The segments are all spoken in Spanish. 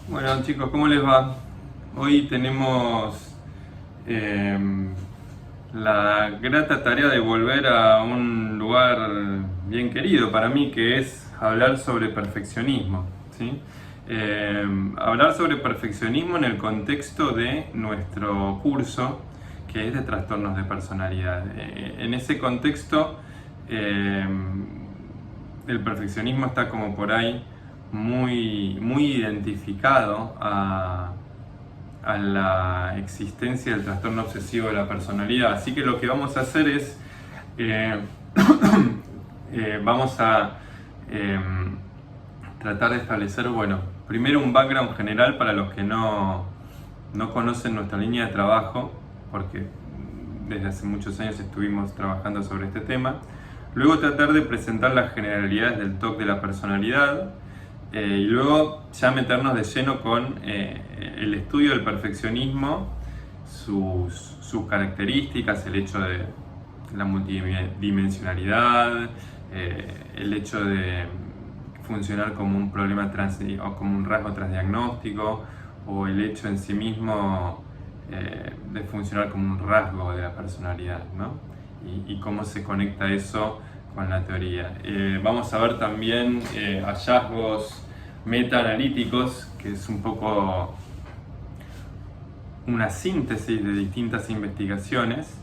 Bueno chicos, ¿cómo les va? Hoy tenemos la grata tarea de volver a un lugar bien querido para mí, que es hablar sobre perfeccionismo, ¿sí? Hablar sobre perfeccionismo en el contexto de nuestro curso, que es de trastornos de personalidad. En ese contexto, eh, el perfeccionismo está como por ahí muy identificado a la existencia del trastorno obsesivo de la personalidad. Así que lo que vamos a hacer es, eh, vamos a eh, tratar de establecer, bueno, primero un background general para los que no conocen nuestra línea de trabajo, porque desde hace muchos años estuvimos trabajando sobre este tema. Luego tratar de presentar las generalidades del TOC de la personalidad, y luego ya meternos de lleno con el estudio del perfeccionismo, sus características, el hecho de la multidimensionalidad, el hecho de funcionar como un problema o como un rasgo transdiagnóstico, o el hecho en sí mismo de funcionar como un rasgo de la personalidad, ¿no? Y cómo se conecta eso con la teoría. Vamos a ver también hallazgos meta-analíticos, que es un poco una síntesis de distintas investigaciones.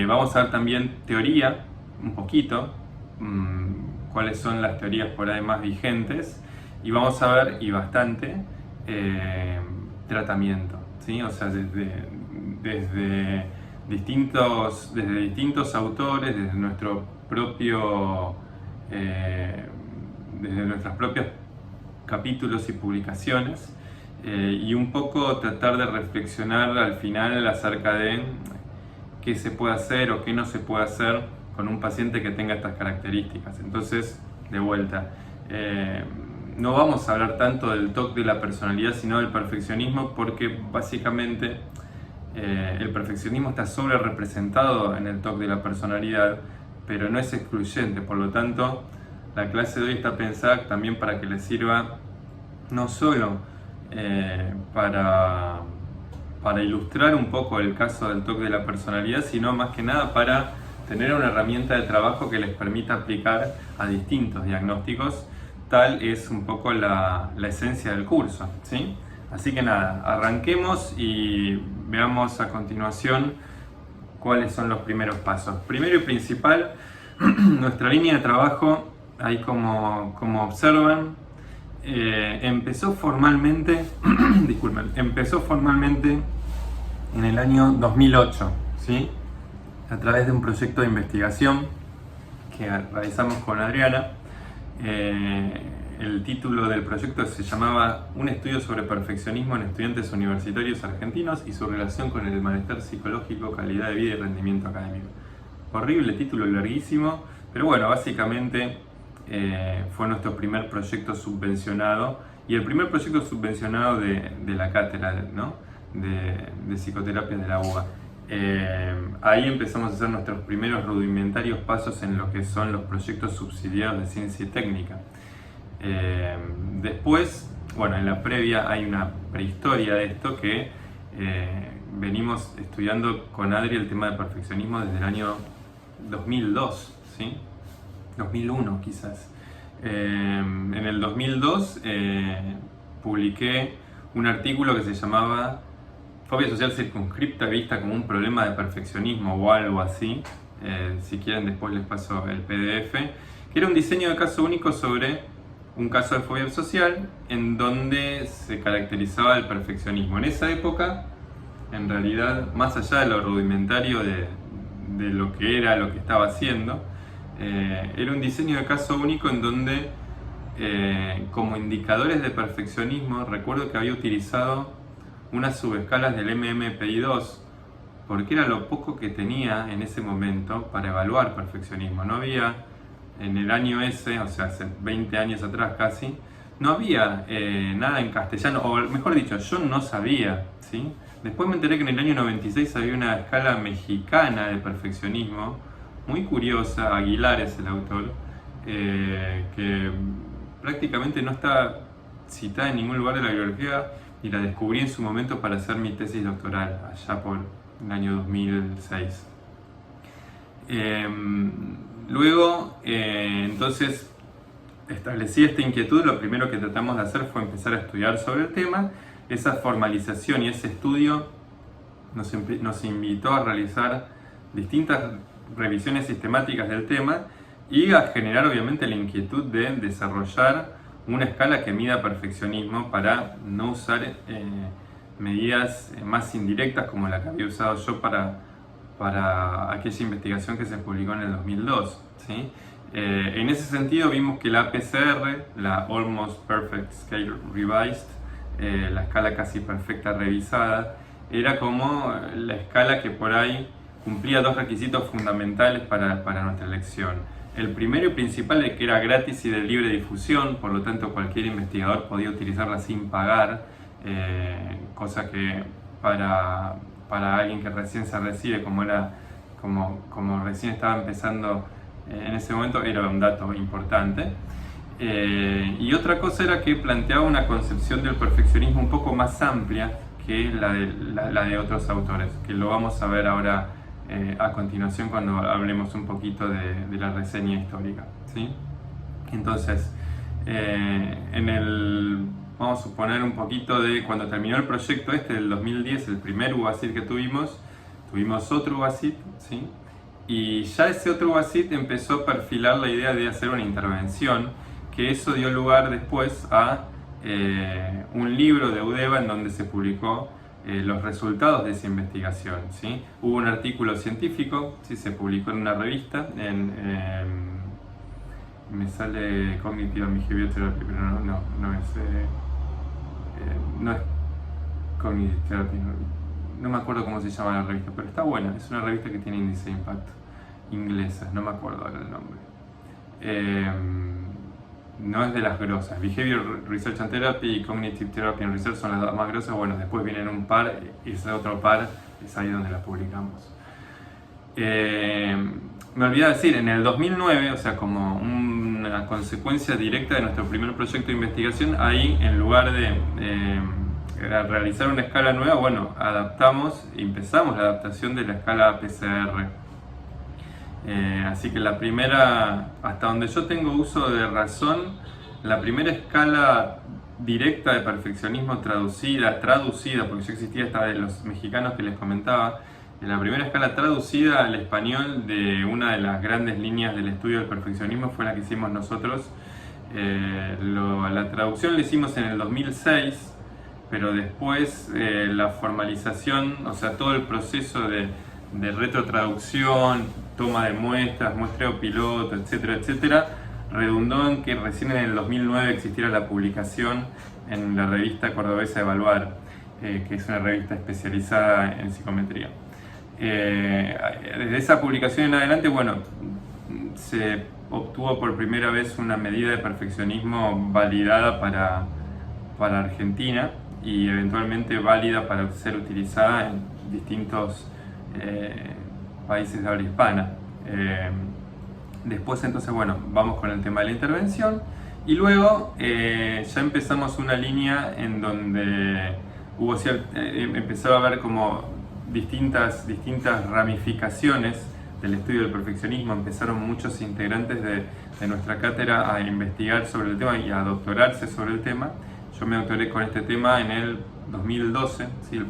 Vamos a ver también teoría, un poquito, cuáles son las teorías por ahí más vigentes, y vamos a ver, y bastante, tratamiento, ¿sí? O sea, desde distintos autores, desde nuestros propios capítulos y publicaciones, y un poco tratar de reflexionar al final acerca de qué se puede hacer o qué no se puede hacer con un paciente que tenga estas características. Entonces, de vuelta, no vamos a hablar tanto del TOC de la personalidad, sino del perfeccionismo, porque básicamente el perfeccionismo está sobre representado en el TOC de la personalidad, pero no es excluyente. Por lo tanto, la clase de hoy está pensada también para que les sirva no solo para ilustrar un poco el caso del TOC de la personalidad, sino más que nada para tener una herramienta de trabajo que les permita aplicar a distintos diagnósticos. Tal es un poco la esencia del curso, ¿sí? Así que nada, arranquemos y veamos a continuación cuáles son los primeros pasos. Primero y principal, nuestra línea de trabajo, ahí como observan, empezó formalmente, disculpen, empezó formalmente en el año 2008, ¿sí? A través de un proyecto de investigación que realizamos con Adriana. El título del proyecto se llamaba Un estudio sobre perfeccionismo en estudiantes universitarios argentinos y su relación con el malestar psicológico, calidad de vida y rendimiento académico. Horrible título, larguísimo, pero bueno, básicamente fue nuestro primer proyecto subvencionado y el primer proyecto subvencionado de la cátedra, ¿no? de psicoterapia de la UBA. Ahí empezamos a hacer nuestros primeros rudimentarios pasos en lo que son los proyectos subsidiados de ciencia y técnica. Después, bueno, en la previa hay una prehistoria de esto que venimos estudiando con Adri el tema del perfeccionismo desde el año 2002, ¿sí? 2001 quizás. En el 2002 publiqué un artículo que se llamaba Fobia social circunscripta vista como un problema de perfeccionismo o algo así. Si quieren después les paso el PDF, que era un diseño de caso único sobre un caso de fobia social en donde se caracterizaba el perfeccionismo. En esa época, en realidad, más allá de lo rudimentario de lo que estaba haciendo, era un diseño de caso único en donde, como indicadores de perfeccionismo, recuerdo que había utilizado unas subescalas del MMPI-2, porque era lo poco que tenía en ese momento para evaluar perfeccionismo. No había, en el año ese, o sea, hace 20 años atrás casi, no había nada en castellano, o mejor dicho, yo no sabía, ¿sí? Después me enteré que en el año 96 había una escala mexicana de perfeccionismo, muy curiosa. Aguilar es el autor, que prácticamente no está citada en ningún lugar de la bibliografía y la descubrí en su momento para hacer mi tesis doctoral, allá por el año 2006. Luego, entonces, establecí esta inquietud. Lo primero que tratamos de hacer fue empezar a estudiar sobre el tema. Esa formalización y ese estudio nos invitó a realizar distintas revisiones sistemáticas del tema y a generar obviamente la inquietud de desarrollar una escala que mida perfeccionismo para no usar medidas más indirectas como la que había usado yo para aquella investigación que se publicó en el 2002, ¿sí? En ese sentido vimos que la APCR, la Almost Perfect Scale Revised, la escala casi perfecta revisada, era como la escala que por ahí cumplía dos requisitos fundamentales para nuestra elección. El primero y principal es que era gratis y de libre difusión, por lo tanto cualquier investigador podía utilizarla sin pagar, cosa que para alguien que recién se recibe, como recién estaba empezando en ese momento, era un dato importante. Y otra cosa era que planteaba una concepción del perfeccionismo un poco más amplia que la de otros autores, que lo vamos a ver ahora a continuación cuando hablemos un poquito de la reseña histórica, ¿sí? Entonces, vamos a suponer un poquito de cuando terminó el proyecto del 2010, el primer UASIT que tuvimos otro UASIT, ¿sí? Y ya ese otro UASIT empezó a perfilar la idea de hacer una intervención, que eso dio lugar después a un libro de UDEVA en donde se publicó los resultados de esa investigación, ¿sí? Hubo un artículo científico, ¿sí? Se publicó en una revista, me sale Cognitive Behavioral Therapy, pero no es Cognitive Therapy, no me acuerdo cómo se llama la revista, pero está buena, es una revista que tiene índice de impacto, inglesa, no me acuerdo ahora el nombre. No es de las grosas. Behavioral Research and Therapy y Cognitive Therapy and Research son las más grosas. Bueno, después vienen un par y ese otro par es ahí donde las publicamos. Me olvidé decir, en el 2009, o sea, como una consecuencia directa de nuestro primer proyecto de investigación, ahí en lugar de realizar una escala nueva, bueno, empezamos la adaptación de la escala APCR. Así que la primera, hasta donde yo tengo uso de razón, la primera escala directa de perfeccionismo traducida, porque ya existía esta de los mexicanos que les comentaba, la primera escala traducida al español de una de las grandes líneas del estudio del perfeccionismo fue la que hicimos nosotros. La traducción la hicimos en el 2006, pero después la formalización, o sea, todo el proceso de retrotraducción, toma de muestras, muestreo piloto, etcétera, etcétera, redundó en que recién en el 2009 existiera la publicación en la revista cordobesa Evaluar, que es una revista especializada en psicometría. Desde esa publicación en adelante, bueno, se obtuvo por primera vez una medida de perfeccionismo validada para Argentina y eventualmente válida para ser utilizada en distintos países de habla hispana. Después entonces, bueno, vamos con el tema de la intervención y luego ya empezamos una línea en donde empezó a haber como distintas ramificaciones del estudio del perfeccionismo. Empezaron muchos integrantes de nuestra cátedra a investigar sobre el tema y a doctorarse sobre el tema. Yo me doctoré con este tema en el 2012, ¿sí?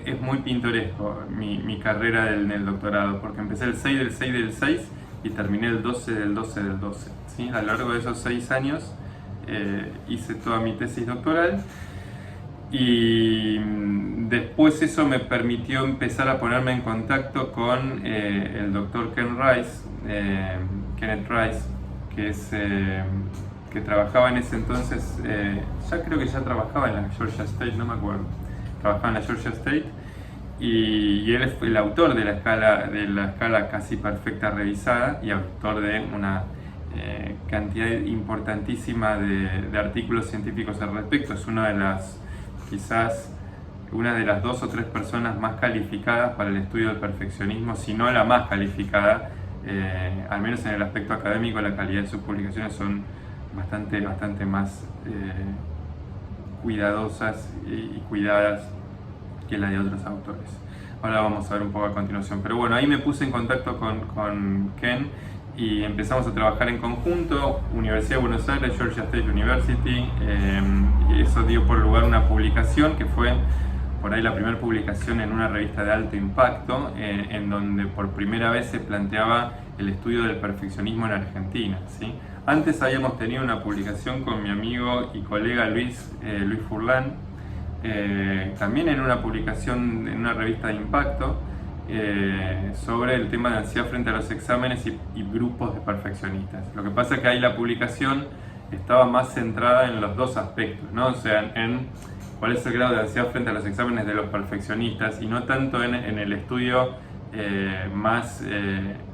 Es muy pintoresco mi carrera en el doctorado, porque empecé el 6 del 6 del 6 y terminé el 12 del 12 del 12. ¿Sí? A lo largo de esos 6 años hice toda mi tesis doctoral y después eso me permitió empezar a ponerme en contacto con el doctor Kenneth Rice, que trabajaba en ese entonces, ya creo que ya trabajaba en la Georgia State, no me acuerdo. Trabajaba en la Georgia State y él fue el autor de la escala casi perfecta revisada y autor de una cantidad importantísima de artículos científicos al respecto. Es quizás una de las 2 o 3 personas más calificadas para el estudio del perfeccionismo, si no la más calificada, al menos en el aspecto académico. La calidad de sus publicaciones son bastante más cuidadosas y cuidadas que la de otros autores. Ahora vamos a ver un poco a continuación. Pero bueno, ahí me puse en contacto con Ken y empezamos a trabajar en conjunto. Universidad de Buenos Aires, Georgia State University. Y eso dio por lugar una publicación que fue por ahí la primera publicación en una revista de alto impacto, en donde por primera vez se planteaba el estudio del perfeccionismo en Argentina, ¿sí? Antes habíamos tenido una publicación con mi amigo y colega Luis Furlan, también en una publicación en una revista de impacto, sobre el tema de ansiedad frente a los exámenes y grupos de perfeccionistas. Lo que pasa es que ahí la publicación estaba más centrada en los dos aspectos, ¿no? O sea, en cuál es el grado de ansiedad frente a los exámenes de los perfeccionistas y no tanto en el estudio más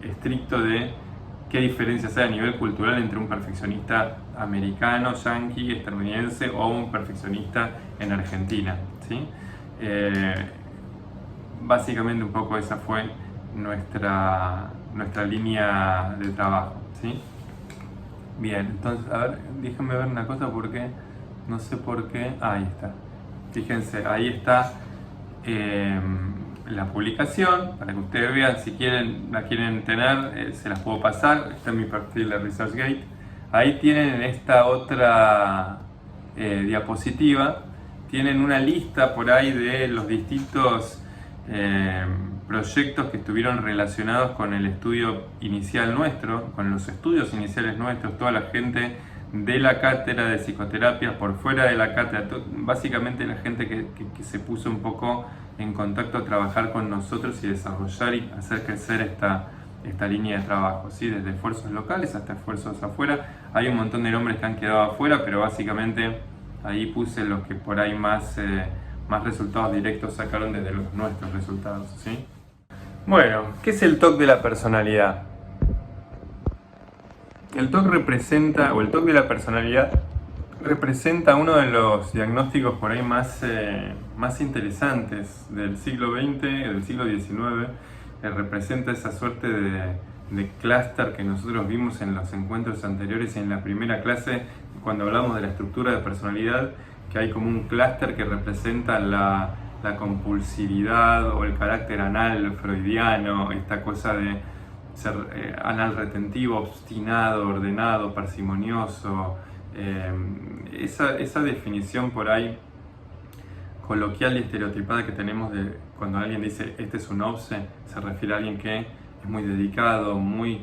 estricto de qué diferencias hay a nivel cultural entre un perfeccionista americano, yanqui, estadounidense o un perfeccionista en Argentina, ¿sí? Básicamente un poco esa fue nuestra línea de trabajo, ¿sí? Bien, entonces, a ver, déjenme ver una cosa porque no sé por qué. Ahí está. Fíjense, ahí está la publicación, para que ustedes vean, si la quieren tener, se las puedo pasar. Está en mi perfil de ResearchGate. Ahí tienen esta otra diapositiva, tienen una lista por ahí de los distintos proyectos que estuvieron relacionados con el estudio inicial nuestro, con los estudios iniciales nuestros, toda la gente de la cátedra de psicoterapia, por fuera de la cátedra, básicamente la gente que se puso un poco en contacto a trabajar con nosotros y desarrollar y hacer crecer esta línea de trabajo, ¿sí? Desde esfuerzos locales hasta esfuerzos afuera. Hay un montón de nombres que han quedado afuera, pero básicamente ahí puse los que por ahí más resultados directos sacaron desde nuestros resultados, ¿sí? Bueno, ¿qué es el TOC de la personalidad? El TOC representa, o el TOC de la personalidad representa uno de los diagnósticos por ahí más interesantes del siglo XX, del siglo XIX. Representa esa suerte de clúster que nosotros vimos en los encuentros anteriores y en la primera clase, cuando hablamos de la estructura de personalidad, que hay como un clúster que representa la compulsividad o el carácter anal freudiano, esta cosa de ser anal retentivo, obstinado, ordenado, parsimonioso. Esa definición por ahí coloquial y estereotipada que tenemos de cuando alguien dice este es un obse, se refiere a alguien que es muy dedicado, muy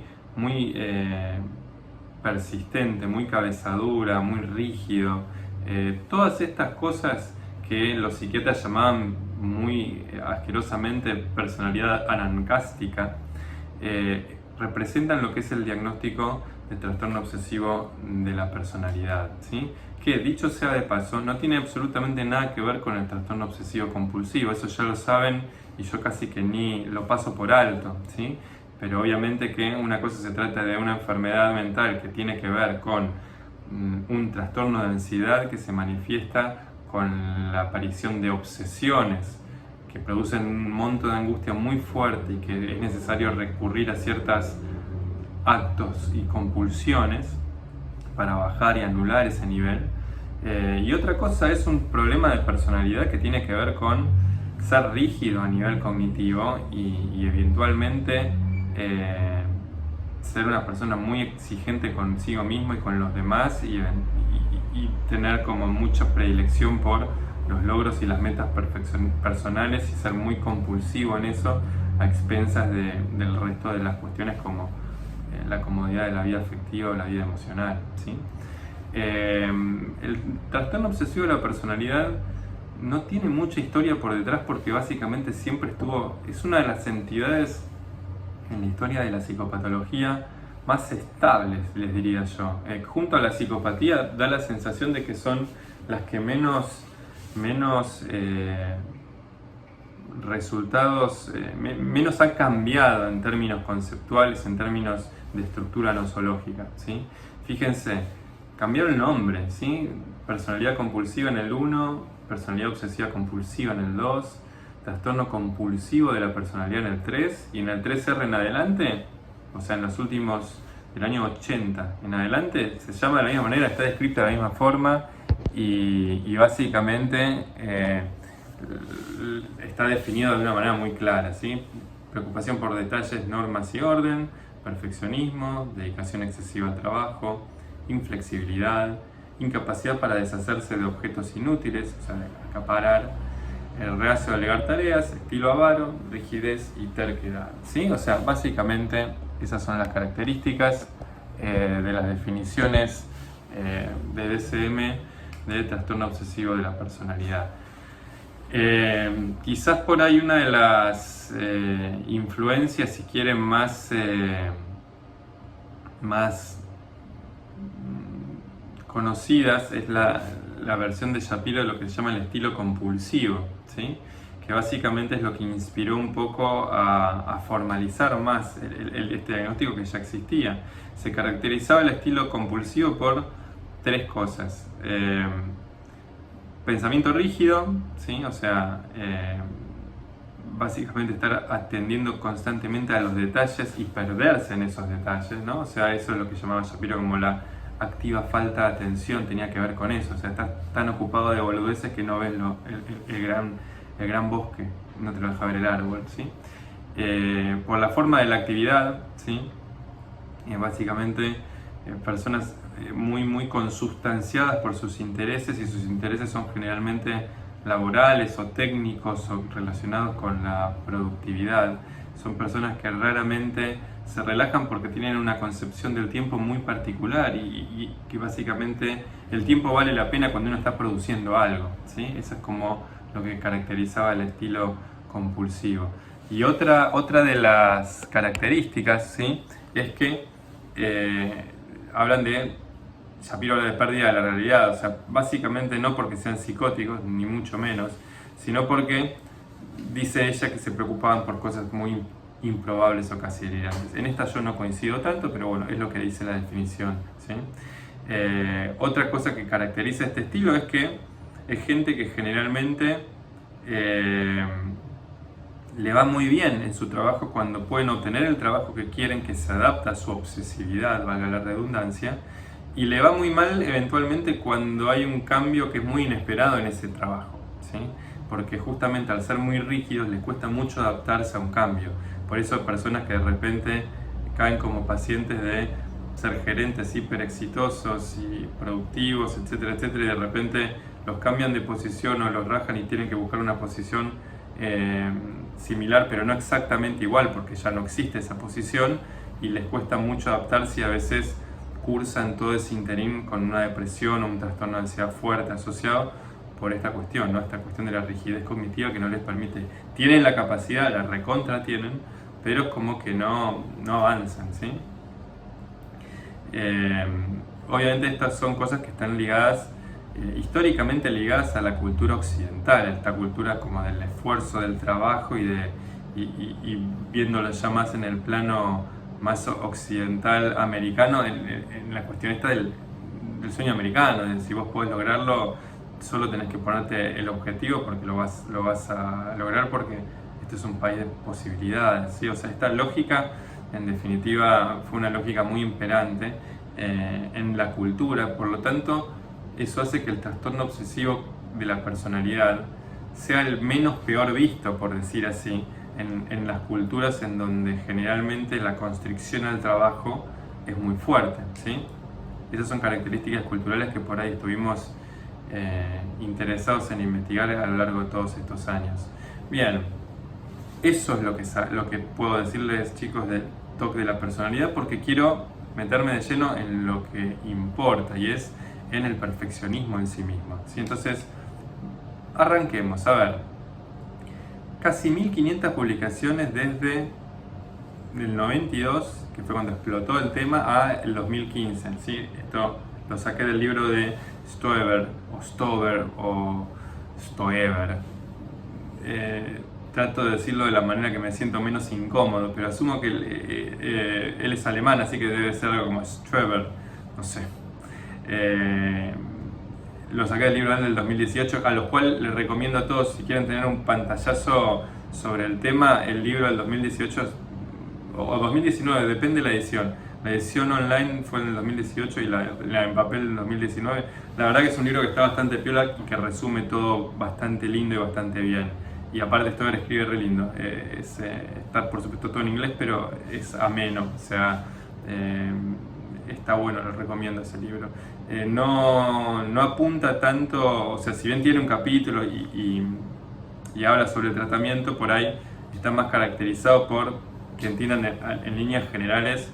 persistente, muy cabezadura, muy rígido. Todas estas cosas que los psiquiatras llamaban muy asquerosamente personalidad anancástica, representan lo que es el diagnóstico de trastorno obsesivo de la personalidad, ¿sí? Que, dicho sea de paso, no tiene absolutamente nada que ver con el trastorno obsesivo compulsivo. Eso ya lo saben y yo casi que ni lo paso por alto, ¿sí? Pero obviamente que una cosa se trata de una enfermedad mental que tiene que ver con un trastorno de ansiedad que se manifiesta con la aparición de obsesiones que producen un monto de angustia muy fuerte y que es necesario recurrir a ciertos actos y compulsiones para bajar y anular ese nivel. Y otra cosa es un problema de personalidad que tiene que ver con ser rígido a nivel cognitivo y eventualmente ser una persona muy exigente consigo mismo y con los demás y tener como mucha predilección por los logros y las metas personales y ser muy compulsivo en eso a expensas del resto de las cuestiones como la comodidad de la vida afectiva o la vida emocional, ¿sí? El trastorno obsesivo de la personalidad no tiene mucha historia por detrás porque básicamente siempre es una de las entidades en la historia de la psicopatología más estables, les diría yo. Junto a la psicopatía da la sensación de que son las que menos resultados, menos ha cambiado en términos conceptuales, en términos de estructura nosológica, ¿sí? Fíjense, cambiaron el nombre, ¿sí? Personalidad compulsiva en el 1, personalidad obsesiva compulsiva en el 2, trastorno compulsivo de la personalidad en el 3, y en el 3R en adelante, o sea, en los últimos del año 80 en adelante, se llama de la misma manera, está descrita de la misma forma y básicamente está definido de una manera muy clara, ¿sí? Preocupación por detalles, normas y orden, perfeccionismo, dedicación excesiva al trabajo, inflexibilidad, incapacidad para deshacerse de objetos inútiles, o sea, acaparar, el reacio a delegar tareas, estilo avaro, rigidez y terquedad, ¿sí? O sea, básicamente esas son las características de las definiciones de DSM de trastorno obsesivo de la personalidad. Quizás por ahí una de las influencias, si quieren, más conocidas es la versión de Shapiro de lo que se llama el estilo compulsivo, ¿sí? Que básicamente es lo que inspiró un poco a formalizar más este diagnóstico que ya existía. Se caracterizaba el estilo compulsivo por tres cosas. Pensamiento rígido, ¿sí? O sea, básicamente estar atendiendo constantemente a los detalles y perderse en esos detalles, ¿no? O sea, eso es lo que llamaba Shapiro como la activa falta de atención, tenía que ver con eso. O sea, estás tan ocupado de boludeces que no ves el gran bosque, no te lo deja ver el árbol, ¿sí? Por la forma de la actividad, ¿sí? Básicamente personas muy consustanciadas por sus intereses, y sus intereses son generalmente laborales o técnicos o relacionados con la productividad. Son personas que raramente se relajan porque tienen una concepción del tiempo muy particular y que básicamente el tiempo vale la pena cuando uno está produciendo algo, ¿sí? Eso es como lo que caracterizaba el estilo compulsivo. Y otra de las características, ¿sí? Es que hablan de, Shapiro habla de pérdida de la realidad, o sea, básicamente no porque sean psicóticos, ni mucho menos, sino porque dice ella que se preocupaban por cosas muy improbables o casi delirantes. En esta yo no coincido tanto, pero bueno, es lo que dice la definición, ¿sí? Otra cosa que caracteriza este estilo es que es gente que generalmente le va muy bien en su trabajo cuando pueden obtener el trabajo que quieren, que se adapta a su obsesividad, valga la redundancia, y le va muy mal eventualmente cuando hay un cambio que es muy inesperado en ese trabajo, ¿sí? Porque justamente al ser muy rígidos les cuesta mucho adaptarse a un cambio. Por eso hay personas que de repente caen como pacientes de ser gerentes hiper exitosos y productivos, etcétera, etcétera, y de repente los cambian de posición o los rajan y tienen que buscar una posición similar, pero no exactamente igual, porque ya no existe esa posición y les cuesta mucho adaptarse, y a veces cursan todo ese interín con una depresión o un trastorno de ansiedad fuerte asociado por esta cuestión, ¿no? Esta cuestión de la rigidez cognitiva que no les permite. Tienen la capacidad, la recontra tienen, pero es como que no avanzan, ¿sí? Obviamente estas son cosas que están ligadas, históricamente ligadas a la cultura occidental, a esta cultura como del esfuerzo, del trabajo y viéndolo ya más en el plano más occidental americano, en la cuestión esta del sueño americano, de si vos podés lograrlo, solo tenés que ponerte el objetivo porque lo vas a lograr, porque este es un país de posibilidades, ¿sí? O sea, esta lógica en definitiva fue una lógica muy imperante en la cultura. Por lo tanto, eso hace que el trastorno obsesivo de la personalidad sea el menos peor visto, por decir así, en las culturas en donde generalmente la constricción al trabajo es muy fuerte, ¿sí? Esas son características culturales que por ahí estuvimos interesados en investigar a lo largo de todos estos años. Bien, eso es lo que puedo decirles, chicos, del TOC de la personalidad, porque quiero meterme de lleno en lo que importa, y es en el perfeccionismo en sí mismo, ¿sí? Entonces, arranquemos. A ver, casi 1500 publicaciones desde el 92, que fue cuando explotó el tema, a el 2015, ¿sí? Esto lo saqué del libro de Stoeber o Stoeber. Trato de decirlo de la manera que me siento menos incómodo, pero asumo que él es alemán, así que debe ser algo como Stoeber, no sé. Lo saqué del libro del 2018, a lo cual les recomiendo a todos, si quieren tener un pantallazo sobre el tema, el libro del 2018 o 2019, depende de la edición, La edición online fue en el 2018 y la en papel en 2019. La verdad que es un libro que está bastante piola y que resume todo bastante lindo y bastante bien. Y aparte Stover escribe re lindo. Está por supuesto todo en inglés, pero es ameno. O sea, está bueno, lo recomiendo ese libro. No apunta tanto, o sea, si bien tiene un capítulo y habla sobre el tratamiento, por ahí está más caracterizado por que entiendan en líneas generales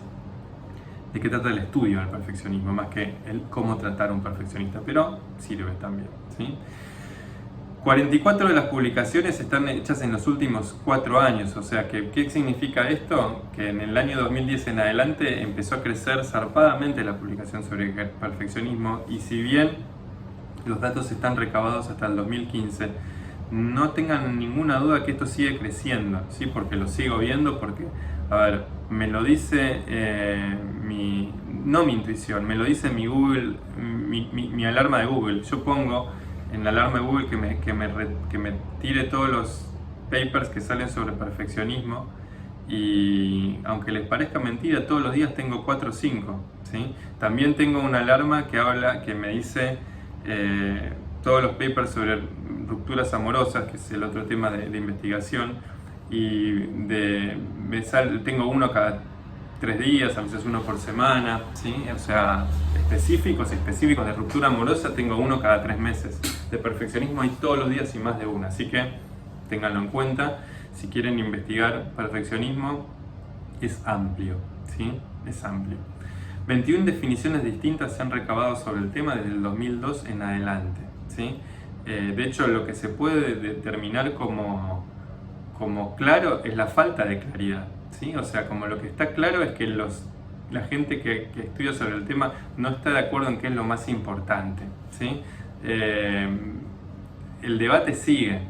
de qué trata el estudio del perfeccionismo, más que el cómo tratar a un perfeccionista, pero sirve también, ¿sí? 44 de las publicaciones están hechas en los últimos 4 años, o sea, ¿qué significa esto? Que en el año 2010 en adelante empezó a crecer zarpadamente la publicación sobre el perfeccionismo, y si bien los datos están recabados hasta el 2015, no tengan ninguna duda que esto sigue creciendo, ¿sí? Porque lo sigo viendo, porque, a ver, me lo dice no mi intuición, me lo dice mi Google, mi alarma de Google. Yo pongo en la alarma de Google que me tire todos los papers que salen sobre perfeccionismo, y aunque les parezca mentira, todos los días tengo 4 o 5, ¿sí? También tengo una alarma que me dice todos los papers sobre rupturas amorosas, que es el otro tema de investigación, y tengo uno cada 3 días, a veces uno por semana, ¿sí? O sea, específicos de ruptura amorosa tengo uno cada 3 meses. De perfeccionismo hay todos los días y más de uno, así que ténganlo en cuenta. Si quieren investigar perfeccionismo, es amplio, ¿sí? Es amplio. 21 definiciones distintas se han recabado sobre el tema desde el 2002 en adelante, ¿sí? De hecho, lo que se puede determinar como claro es la falta de claridad, ¿sí? O sea, como lo que está claro es que la gente que estudia sobre el tema no está de acuerdo en qué es lo más importante, ¿sí? El debate sigue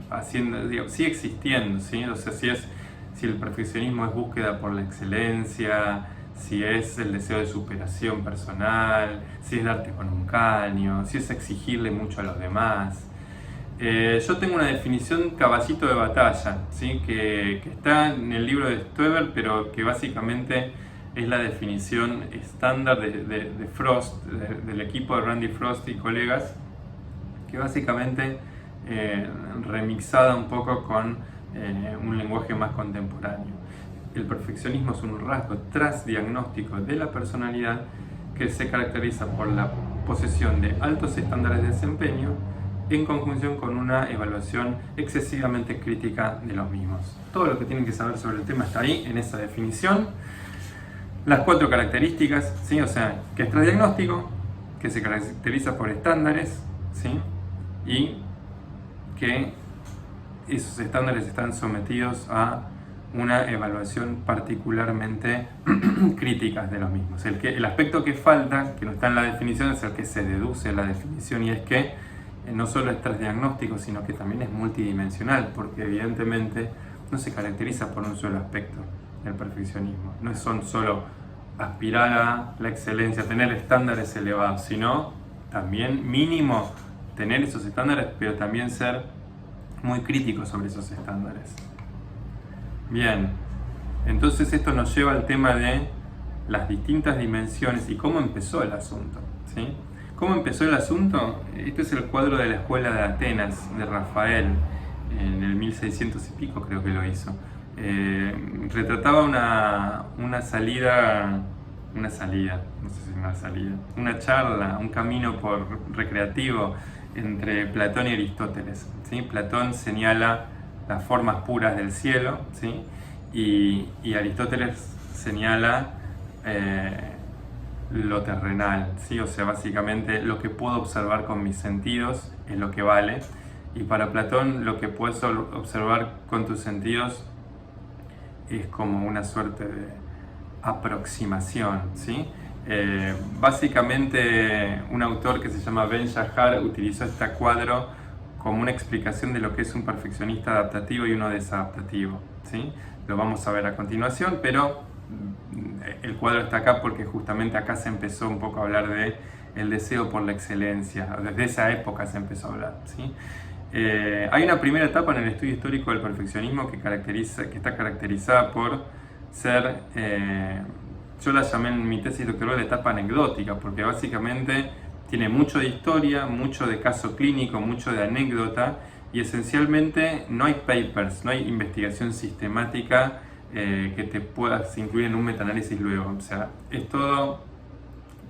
existiendo, ¿sí? O sea, si el perfeccionismo es búsqueda por la excelencia, si es el deseo de superación personal, si es darte con un caño, si es exigirle mucho a los demás. Yo tengo una definición caballito de batalla, ¿sí? que está en el libro de Stoeber, pero que básicamente es la definición estándar de Frost, del equipo de Randy Frost y colegas, que básicamente remixada un poco con un lenguaje más contemporáneo. El perfeccionismo es un rasgo transdiagnóstico de la personalidad que se caracteriza por la posesión de altos estándares de desempeño en conjunción con una evaluación excesivamente crítica de los mismos. Todo lo que tienen que saber sobre el tema está ahí, en esa definición. Las 4 características, ¿sí? O sea, que es transdiagnóstico, que se caracteriza por estándares, ¿sí? Y que esos estándares están sometidos a una evaluación particularmente crítica de los mismos. El aspecto que falta, que no está en la definición, es el que se deduce de la definición, y es que no solo es transdiagnóstico, sino que también es multidimensional, porque evidentemente no se caracteriza por un solo aspecto el perfeccionismo. No son solo aspirar a la excelencia, tener estándares elevados, sino también mínimo tener esos estándares, pero también ser muy crítico sobre esos estándares. Bien, entonces esto nos lleva al tema de las distintas dimensiones y cómo empezó el asunto, ¿sí? ¿Cómo empezó el asunto? Este es el cuadro de la escuela de Atenas, de Rafael, en el 1600 y pico creo que lo hizo. Retrataba una salida, no sé si es una salida, una charla, un camino recreativo entre Platón y Aristóteles, ¿sí? Platón señala las formas puras del cielo, ¿sí? y Aristóteles señala lo terrenal, ¿sí? O sea, básicamente lo que puedo observar con mis sentidos es lo que vale, y para Platón lo que puedes observar con tus sentidos es como una suerte de aproximación, ¿sí? Básicamente un autor que se llama Ben Shahar utilizó este cuadro como una explicación de lo que es un perfeccionista adaptativo y uno desadaptativo, ¿sí? Lo vamos a ver a continuación, pero el cuadro está acá porque justamente acá se empezó un poco a hablar de el deseo por la excelencia. Desde esa época se empezó a hablar, ¿sí? Hay una primera etapa en el estudio histórico del perfeccionismo que está caracterizada por ser, yo la llamé en mi tesis doctoral la etapa anecdótica, porque básicamente tiene mucho de historia, mucho de caso clínico, mucho de anécdota, y esencialmente no hay papers, no hay investigación sistemática que te puedas incluir en un metaanálisis luego. O sea, es todo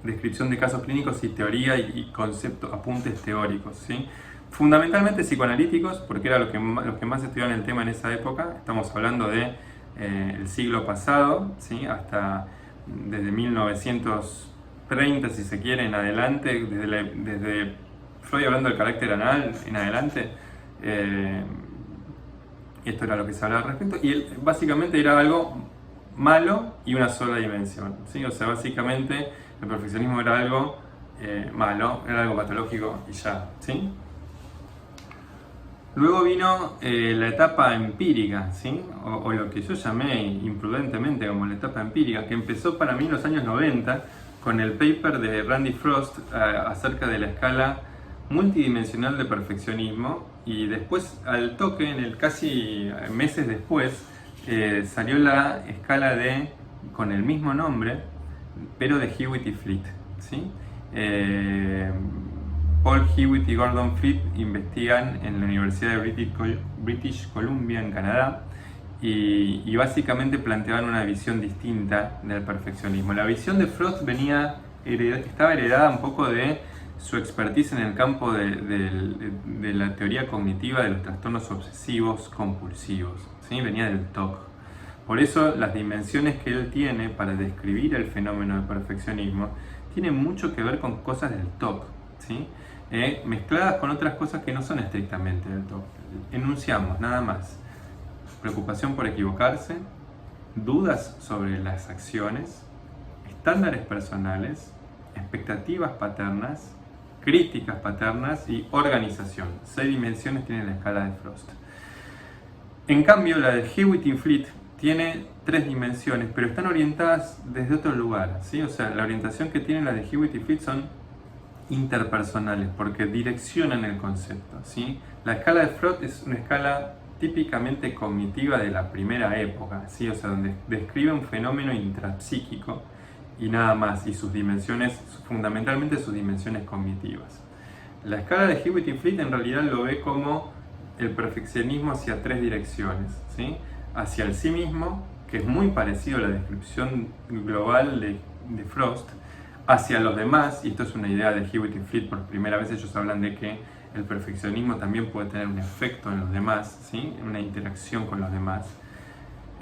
descripción de casos clínicos y teoría y conceptos, apuntes teóricos, ¿sí? Fundamentalmente psicoanalíticos, porque era los que más estudiaban el tema en esa época. Estamos hablando de el siglo pasado, ¿sí? Hasta desde 1930, si se quiere, en adelante, desde Freud hablando del carácter anal en adelante. Esto era lo que se hablaba al respecto, y básicamente era algo malo y una sola dimensión, ¿sí? O sea, básicamente el perfeccionismo era algo malo, era algo patológico y ya, ¿sí? Luego vino la etapa empírica, ¿sí? O lo que yo llamé imprudentemente como la etapa empírica, que empezó para mí en los años 90 con el paper de Randy Frost acerca de la escala multidimensional de perfeccionismo, y después al toque, casi meses después, salió la escala con el mismo nombre, pero de Hewitt y Fleet, ¿sí? Paul Hewitt y Gordon Fleet investigan en la Universidad de British Columbia en Canadá, y básicamente planteaban una visión distinta del perfeccionismo. La visión de Frost estaba heredada un poco de su expertise en el campo de la teoría cognitiva de los trastornos obsesivos compulsivos, ¿sí? Venía del TOC. Por eso las dimensiones que él tiene para describir el fenómeno del perfeccionismo tienen mucho que ver con cosas del TOC, ¿sí? Mezcladas con otras cosas que no son estrictamente del TOC. Enunciamos nada más: preocupación por equivocarse, dudas sobre las acciones, estándares personales, expectativas paternas, críticas paternas y organización. 6 dimensiones tiene la escala de Frost. En cambio, la de Hewitt y Fleet tiene 3 dimensiones, pero están orientadas desde otro lugar, ¿sí? O sea, la orientación que tienen la de Hewitt y Fleet son interpersonales, porque direccionan el concepto, ¿sí? La escala de Frost es una escala típicamente cognitiva de la primera época, ¿sí? O sea, donde describe un fenómeno intrapsíquico y nada más, y sus dimensiones, fundamentalmente sus dimensiones cognitivas. La escala de Hewitt y Fleet en realidad lo ve como el perfeccionismo hacia 3 direcciones, ¿sí? Hacia el sí mismo, que es muy parecido a la descripción global de Frost, hacia los demás, y esto es una idea de Hewitt y Fleet. Por primera vez ellos hablan de que el perfeccionismo también puede tener un efecto en los demás, ¿sí? Una interacción con los demás.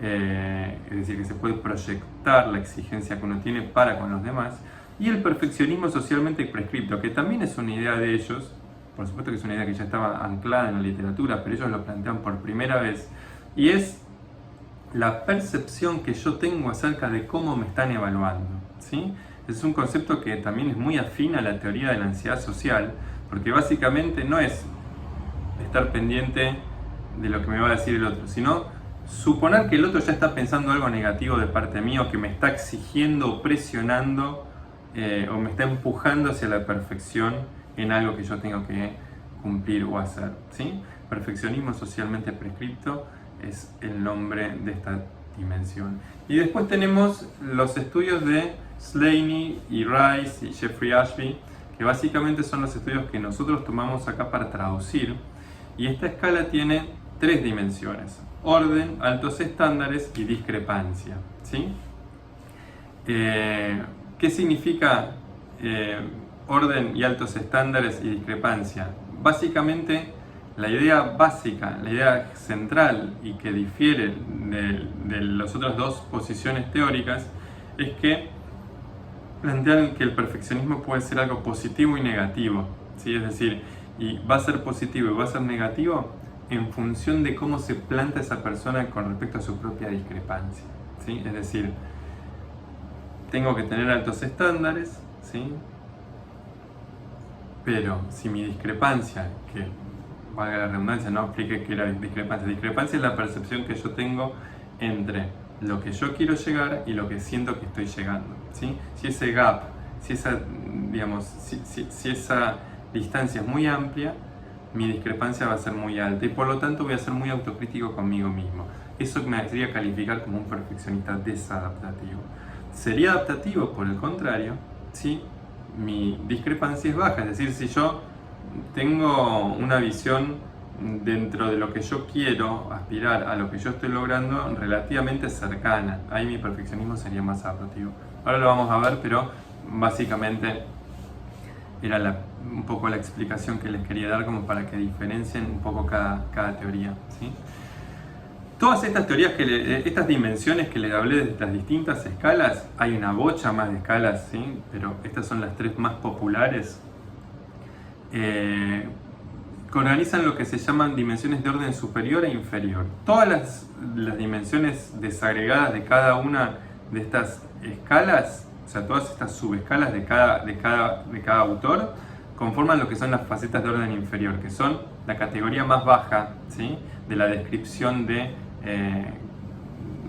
Es decir, que se puede proyectar la exigencia que uno tiene para con los demás. Y el perfeccionismo socialmente prescripto, que también es una idea de ellos, por supuesto que es una idea que ya estaba anclada en la literatura, pero ellos lo plantean por primera vez, y es la percepción que yo tengo acerca de cómo me están evaluando, ¿sí? Es un concepto que también es muy afín a la teoría de la ansiedad social, porque básicamente no es estar pendiente de lo que me va a decir el otro, sino suponer que el otro ya está pensando algo negativo de parte mía, o que me está exigiendo o presionando o me está empujando hacia la perfección en algo que yo tengo que cumplir o hacer, ¿sí? Perfeccionismo socialmente prescripto es el nombre de esta dimensión. Y después tenemos los estudios de Slaney y Rice y Jeffrey Ashby, que básicamente son los estudios que nosotros tomamos acá para traducir, y esta escala tiene 3 dimensiones: orden, altos estándares y discrepancia, ¿sí? ¿Qué significa orden y altos estándares y discrepancia? Básicamente, la idea básica, la idea central y que difiere de las otras 2 posiciones teóricas, es que plantean que el perfeccionismo puede ser algo positivo y negativo, ¿sí? Es decir, y va a ser positivo y va a ser negativo en función de cómo se planta esa persona con respecto a su propia discrepancia, ¿sí? Es decir, tengo que tener altos estándares, ¿sí? Pero si mi discrepancia, que valga la redundancia, no explique qué era discrepancia. Discrepancia es la percepción que yo tengo entre lo que yo quiero llegar y lo que siento que estoy llegando, ¿sí? Si ese gap, si esa distancia es muy amplia, mi discrepancia va a ser muy alta, y por lo tanto voy a ser muy autocrítico conmigo mismo. Eso me haría calificar como un perfeccionista desadaptativo. Sería adaptativo, por el contrario, si mi discrepancia es baja, es decir, si yo tengo una visión dentro de lo que yo quiero aspirar a lo que yo estoy logrando relativamente cercana, ahí mi perfeccionismo sería más adaptativo. Ahora lo vamos a ver, pero básicamente era un poco la explicación que les quería dar como para que diferencien un poco cada teoría, ¿sí? Todas estas teorías, estas dimensiones que les hablé de las distintas escalas, hay una bocha más de escalas, ¿sí? Pero estas son las tres más populares, que organizan lo que se llaman dimensiones de orden superior e inferior. Todas las dimensiones desagregadas de cada una de estas escalas, o sea, todas estas subescalas de cada autor, conforman lo que son las facetas de orden inferior, que son la categoría más baja, ¿sí? De la descripción de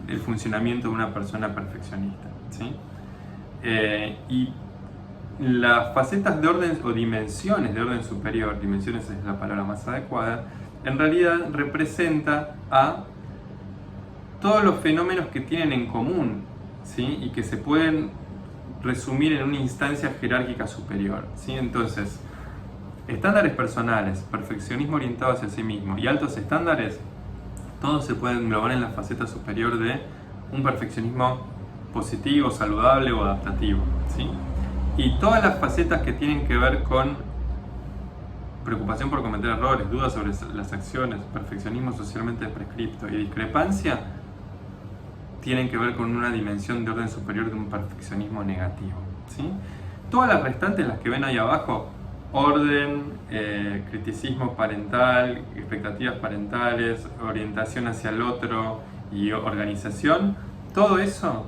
el funcionamiento de una persona perfeccionista, ¿sí? Y las facetas de orden o dimensiones de orden superior, dimensiones es la palabra más adecuada, en realidad representa a todos los fenómenos que tienen en común, ¿sí? Y que se pueden resumir en una instancia jerárquica superior, ¿sí? Entonces, estándares personales, perfeccionismo orientado hacia sí mismo y altos estándares, todos se pueden englobar en la faceta superior de un perfeccionismo positivo, saludable o adaptativo, ¿sí? Y todas las facetas que tienen que ver con preocupación por cometer errores, dudas sobre las acciones, perfeccionismo socialmente prescripto y discrepancia, tienen que ver con una dimensión de orden superior de un perfeccionismo negativo, ¿sí? Todas las restantes, las que ven ahí abajo, orden, criticismo parental, expectativas parentales, orientación hacia el otro y organización, todo eso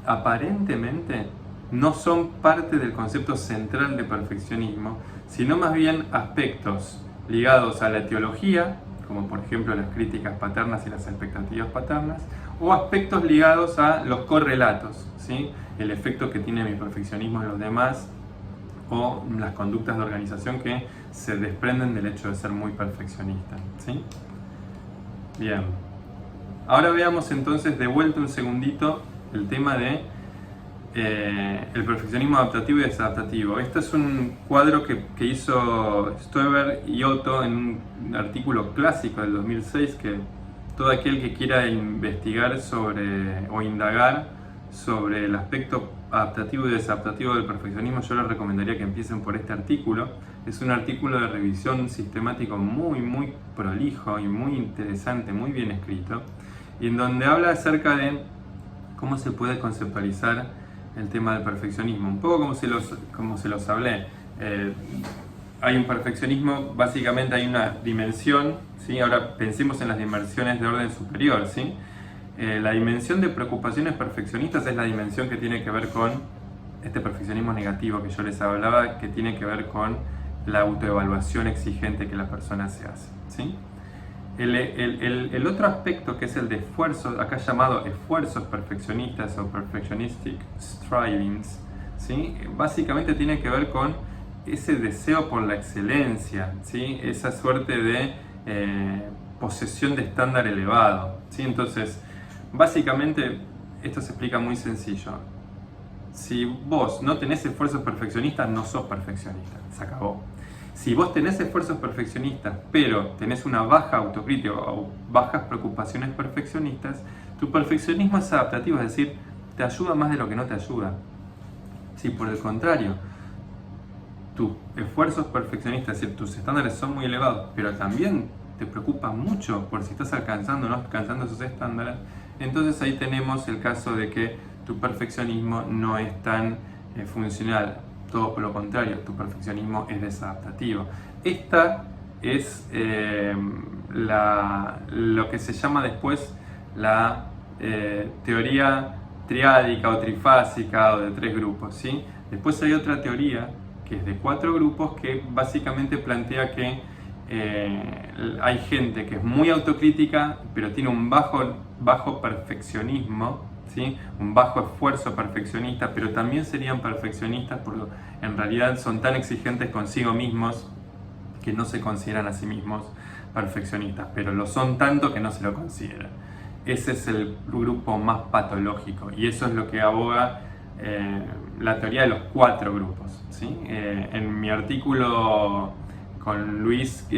aparentemente no son parte del concepto central de perfeccionismo, sino más bien aspectos ligados a la etiología, como por ejemplo las críticas paternas y las expectativas paternas, o aspectos ligados a los correlatos, ¿sí? El efecto que tiene mi perfeccionismo en los demás, o las conductas de organización que se desprenden del hecho de ser muy perfeccionista, ¿sí? Bien. Ahora veamos entonces de vuelta un segundito el tema de el perfeccionismo adaptativo y desadaptativo. Este es un cuadro que hizo Stoeber y Otto en un artículo clásico del 2006 que todo aquel que quiera investigar sobre o indagar sobre el aspecto adaptativo y desadaptativo del perfeccionismo, yo les recomendaría que empiecen por este artículo. Es un artículo de revisión sistemático muy prolijo y muy interesante, muy bien escrito, y en donde habla acerca de cómo se puede conceptualizar el tema del perfeccionismo, un poco como se los hablé. Hay un perfeccionismo, básicamente hay una dimensión, ¿sí? Ahora pensemos en las dimensiones de orden superior, ¿sí? La dimensión de preocupaciones perfeccionistas es la dimensión que tiene que ver con este perfeccionismo negativo que yo les hablaba, que tiene que ver con la autoevaluación exigente que la persona se hace, ¿sí? El otro aspecto, que es el de esfuerzos, acá llamado esfuerzos perfeccionistas o perfectionistic strivings, ¿sí? Básicamente tiene que ver con ese deseo por la excelencia, ¿sí? Esa suerte de posesión de estándar elevado, ¿sí? Entonces, básicamente esto se explica muy sencillo. Si vos no tenés esfuerzos perfeccionistas, no sos perfeccionista, se acabó. Si vos tenés esfuerzos perfeccionistas, pero tenés una baja autocrítica o bajas preocupaciones perfeccionistas, tu perfeccionismo es adaptativo, es decir, te ayuda más de lo que no te ayuda. Si por el contrario, tus esfuerzos perfeccionistas, es decir, tus estándares son muy elevados, pero también te preocupa mucho por si estás alcanzando o no alcanzando esos estándares, entonces ahí tenemos el caso de que tu perfeccionismo no es tan funcional. Todo por lo contrario, tu perfeccionismo es desadaptativo. Esta es lo que se llama después la teoría triádica o trifásica o de 3 grupos, ¿sí? Después hay otra teoría que es de 4 grupos que básicamente plantea que hay gente que es muy autocrítica pero tiene un bajo perfeccionismo, ¿sí? Un bajo esfuerzo perfeccionista, pero también serían perfeccionistas porque en realidad son tan exigentes consigo mismos que no se consideran a sí mismos perfeccionistas, pero lo son tanto que no se lo consideran. Ese es el grupo más patológico y eso es lo que aboga la teoría de los 4 grupos, ¿sí? En mi artículo con Luis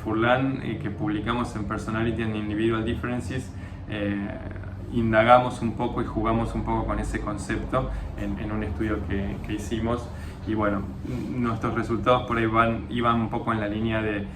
Furlan, que publicamos en Personality and Individual Differences, indagamos un poco y jugamos un poco con ese concepto en un estudio que hicimos, y bueno, nuestros resultados por ahí iban un poco en la línea de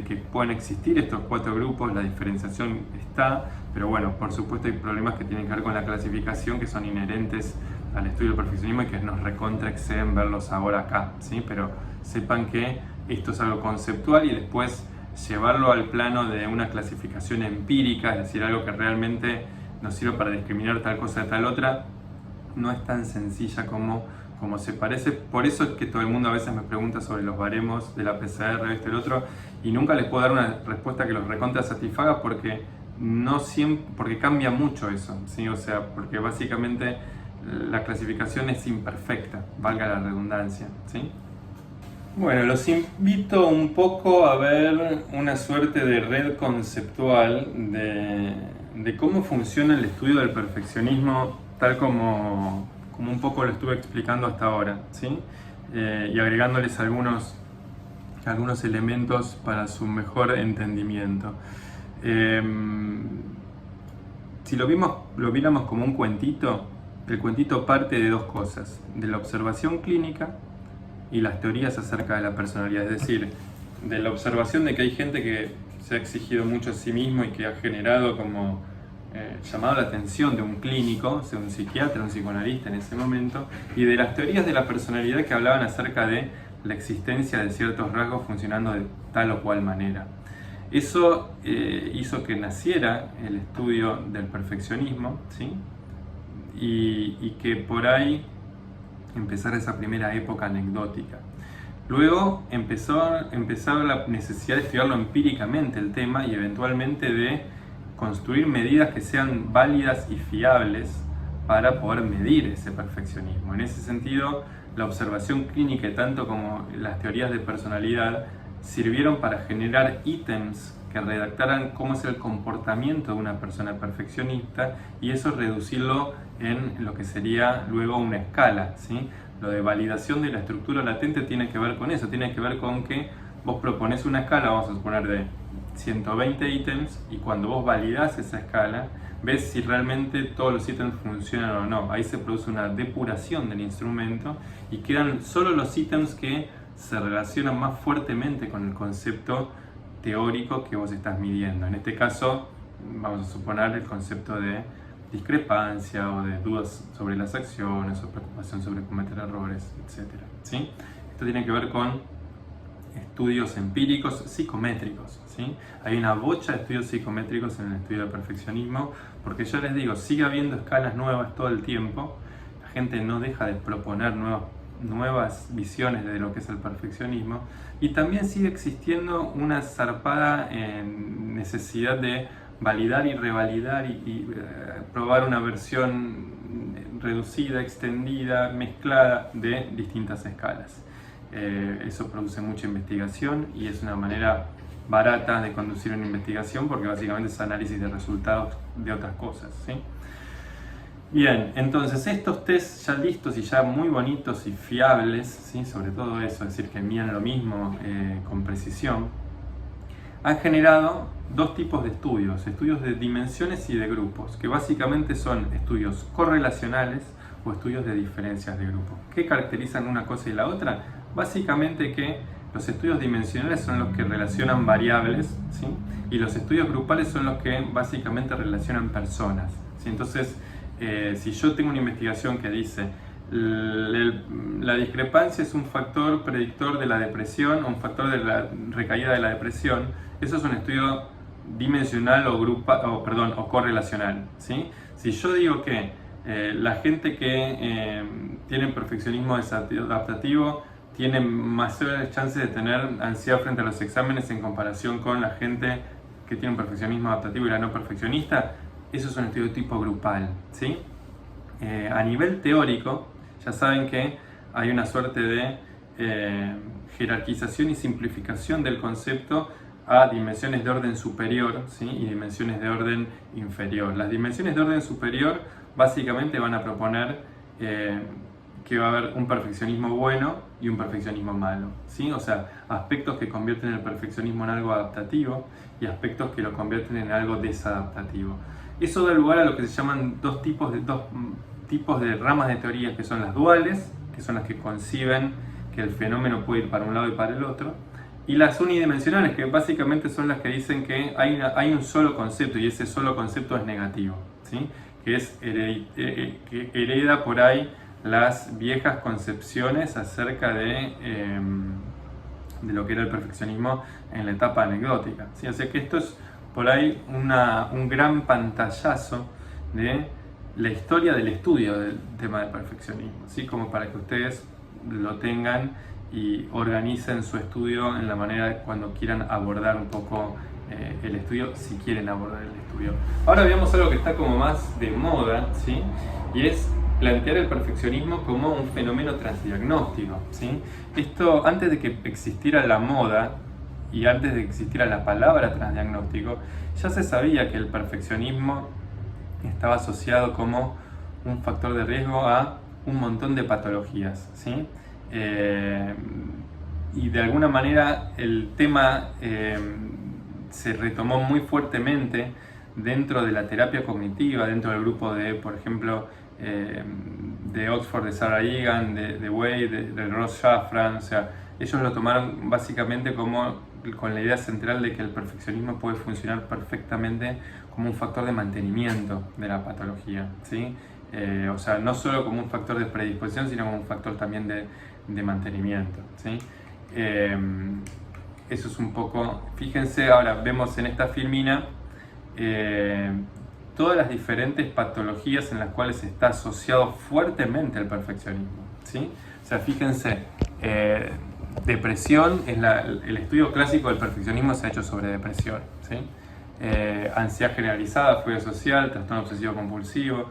que pueden existir estos 4 grupos, la diferenciación está, pero bueno, por supuesto hay problemas que tienen que ver con la clasificación, que son inherentes al estudio del perfeccionismo y que nos recontra exceden verlos ahora acá, ¿sí? Pero sepan que esto es algo conceptual y después llevarlo al plano de una clasificación empírica, es decir, algo que realmente nos sirve para discriminar tal cosa de tal otra, no es tan sencilla como se parece. Por eso es que todo el mundo a veces me pregunta sobre los baremos de la PCR, esto y el otro, y nunca les puedo dar una respuesta que los recontra satisfaga porque no siempre, porque cambia mucho eso, ¿sí? O sea, porque básicamente la clasificación es imperfecta, valga la redundancia, ¿sí? Bueno, los invito un poco a ver una suerte de red conceptual de cómo funciona el estudio del perfeccionismo, tal como un poco lo estuve explicando hasta ahora, ¿sí? Y agregándoles algunos elementos para su mejor entendimiento. Si lo viéramos como un cuentito, el cuentito parte de 2 cosas: de la observación clínica y las teorías acerca de la personalidad. Es decir, de la observación de que hay gente que se ha exigido mucho a sí mismo y que ha generado como llamado la atención de un clínico, sea un psiquiatra, un psicoanalista en ese momento, y de las teorías de la personalidad que hablaban acerca de la existencia de ciertos rasgos funcionando de tal o cual manera. Eso hizo que naciera el estudio del perfeccionismo, ¿sí? Y que por ahí empezara esa primera época anecdótica. Luego empezó la necesidad de estudiarlo empíricamente el tema y eventualmente de construir medidas que sean válidas y fiables para poder medir ese perfeccionismo. En ese sentido, la observación clínica, tanto como las teorías de personalidad, sirvieron para generar ítems que redactaran cómo es el comportamiento de una persona perfeccionista y eso reducirlo en lo que sería luego una escala, ¿sí? Lo de validación de la estructura latente tiene que ver con eso, tiene que ver con que vos propones una escala, vamos a suponer de 120 ítems, y cuando vos validás esa escala, ves si realmente todos los ítems funcionan o no. Ahí se produce una depuración del instrumento y quedan solo los ítems que se relacionan más fuertemente con el concepto teórico que vos estás midiendo. En este caso, vamos a suponer el concepto de discrepancia o de dudas sobre las acciones o preocupación sobre cometer errores, etc. ¿Sí? Esto tiene que ver con estudios empíricos psicométricos, ¿sí? Hay una bocha de estudios psicométricos en el estudio del perfeccionismo, porque ya les digo, sigue habiendo escalas nuevas todo el tiempo, la gente no deja de proponer nuevas visiones de lo que es el perfeccionismo, y también sigue existiendo una zarpada necesidad de validar y revalidar y probar una versión reducida, extendida, mezclada de distintas escalas. Eso produce mucha investigación y es una manera barata de conducir una investigación porque básicamente es análisis de resultados de otras cosas, ¿sí? Bien, entonces estos tests ya listos y ya muy bonitos y fiables, ¿sí? Sobre todo eso, es decir, que envían lo mismo con precisión, han generado 2 tipos de estudios de dimensiones y de grupos, que básicamente son estudios correlacionales o estudios de diferencias de grupo. ¿Qué caracterizan una cosa y la otra? Básicamente que los estudios dimensionales son los que relacionan variables, ¿sí? Y los estudios grupales son los que básicamente relacionan personas, ¿sí? Entonces, si yo tengo una investigación que dice la discrepancia es un factor predictor de la depresión o un factor de la recaída de la depresión, eso es un estudio dimensional o correlacional, ¿sí? Si yo digo que la gente que tiene perfeccionismo adaptativo tiene mayores chances de tener ansiedad frente a los exámenes en comparación con la gente que tiene un perfeccionismo adaptativo y la no perfeccionista, eso es un estudio tipo grupal, ¿sí? A nivel teórico, ya saben que hay una suerte de jerarquización y simplificación del concepto a dimensiones de orden superior, ¿sí? Y dimensiones de orden inferior. Las dimensiones de orden superior básicamente van a proponer que va a haber un perfeccionismo bueno y un perfeccionismo malo, ¿sí? O sea, aspectos que convierten el perfeccionismo en algo adaptativo y aspectos que lo convierten en algo desadaptativo. Eso da lugar a lo que se llaman dos tipos de ramas de teoría, que son las duales, que son las que conciben que el fenómeno puede ir para un lado y para el otro, y las unidimensionales, que básicamente son las que dicen que hay un solo concepto y ese solo concepto es negativo, ¿sí? Que hereda por ahí las viejas concepciones acerca de lo que era el perfeccionismo en la etapa anecdótica, ¿sí? O sea que esto es por ahí un gran pantallazo de la historia del estudio del tema del perfeccionismo, ¿sí? Como para que ustedes lo tengan y organicen su estudio en la manera de cuando quieran abordar un poco el estudio, si quieren abordar el estudio. Ahora veamos algo que está como más de moda, ¿sí? Y es plantear el perfeccionismo como un fenómeno transdiagnóstico, ¿sí? Esto, antes de que existiera la moda y antes de que existiera la palabra transdiagnóstico, ya se sabía que el perfeccionismo estaba asociado como un factor de riesgo a un montón de patologías, ¿sí? Y de alguna manera el tema se retomó muy fuertemente dentro de la terapia cognitiva, dentro del grupo de, por ejemplo, de Oxford, de Sarah Egan, de Way, de Ross Shafran. O sea, ellos lo tomaron básicamente como con la idea central de que el perfeccionismo puede funcionar perfectamente como un factor de mantenimiento de la patología, ¿sí? O sea, no solo como un factor de predisposición, sino como un factor también de mantenimiento, ¿sí? Eso es un poco, fíjense, ahora vemos en esta filmina todas las diferentes patologías en las cuales está asociado fuertemente el perfeccionismo, ¿sí? O sea, fíjense, depresión, el estudio clásico del perfeccionismo se ha hecho sobre depresión, ¿sí? Ansiedad generalizada, fobia social, trastorno obsesivo compulsivo,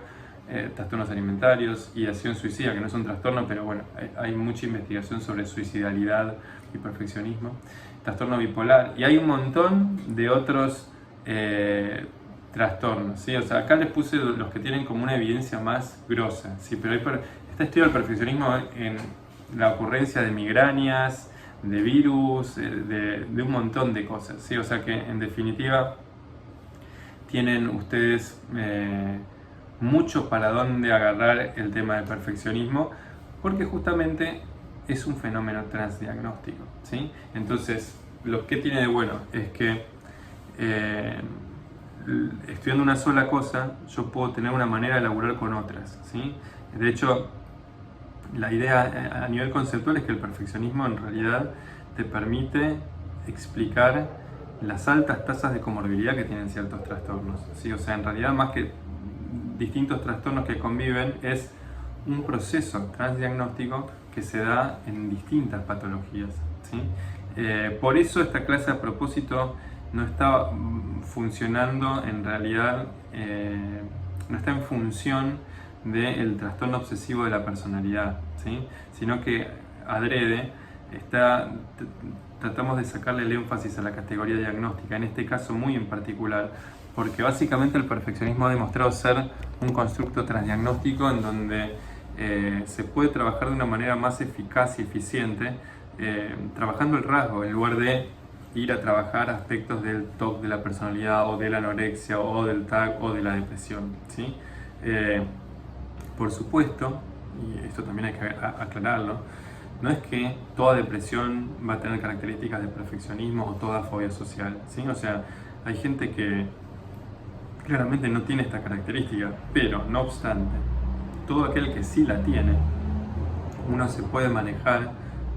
trastornos alimentarios, ideación suicida, que no es un trastorno, pero bueno, hay mucha investigación sobre suicidalidad y perfeccionismo, trastorno bipolar, y hay un montón de otros trastornos, ¿sí? O sea, acá les puse los que tienen como una evidencia más grosa, ¿sí? Pero está estudiado el perfeccionismo en la ocurrencia de migrañas, de virus, de un montón de cosas, ¿sí? O sea que en definitiva tienen ustedes mucho para dónde agarrar el tema del perfeccionismo, porque justamente es un fenómeno transdiagnóstico, ¿sí? Entonces, lo que tiene de bueno es que estudiando una sola cosa, yo puedo tener una manera de laburar con otras, ¿sí? De hecho, la idea a nivel conceptual es que el perfeccionismo en realidad te permite explicar las altas tasas de comorbilidad que tienen ciertos trastornos, ¿sí? O sea, en realidad más que distintos trastornos que conviven, es un proceso transdiagnóstico que se da en distintas patologías, ¿sí? Por eso esta clase a propósito no está funcionando en realidad, no está en función del trastorno obsesivo de la personalidad, ¿sí? Sino que adrede tratamos de sacarle el énfasis a la categoría diagnóstica, en este caso muy en particular, porque básicamente el perfeccionismo ha demostrado ser un constructo transdiagnóstico en donde se puede trabajar de una manera más eficaz y eficiente, trabajando el rasgo en lugar de ir a trabajar aspectos del TOC de la personalidad o de la anorexia o del TAC o de la depresión, ¿sí? Por supuesto, y esto también hay que aclararlo, no es que toda depresión va a tener características de perfeccionismo o toda fobia social, ¿sí? O sea, hay gente que claramente no tiene esta característica, pero no obstante, todo aquel que sí la tiene, uno se puede manejar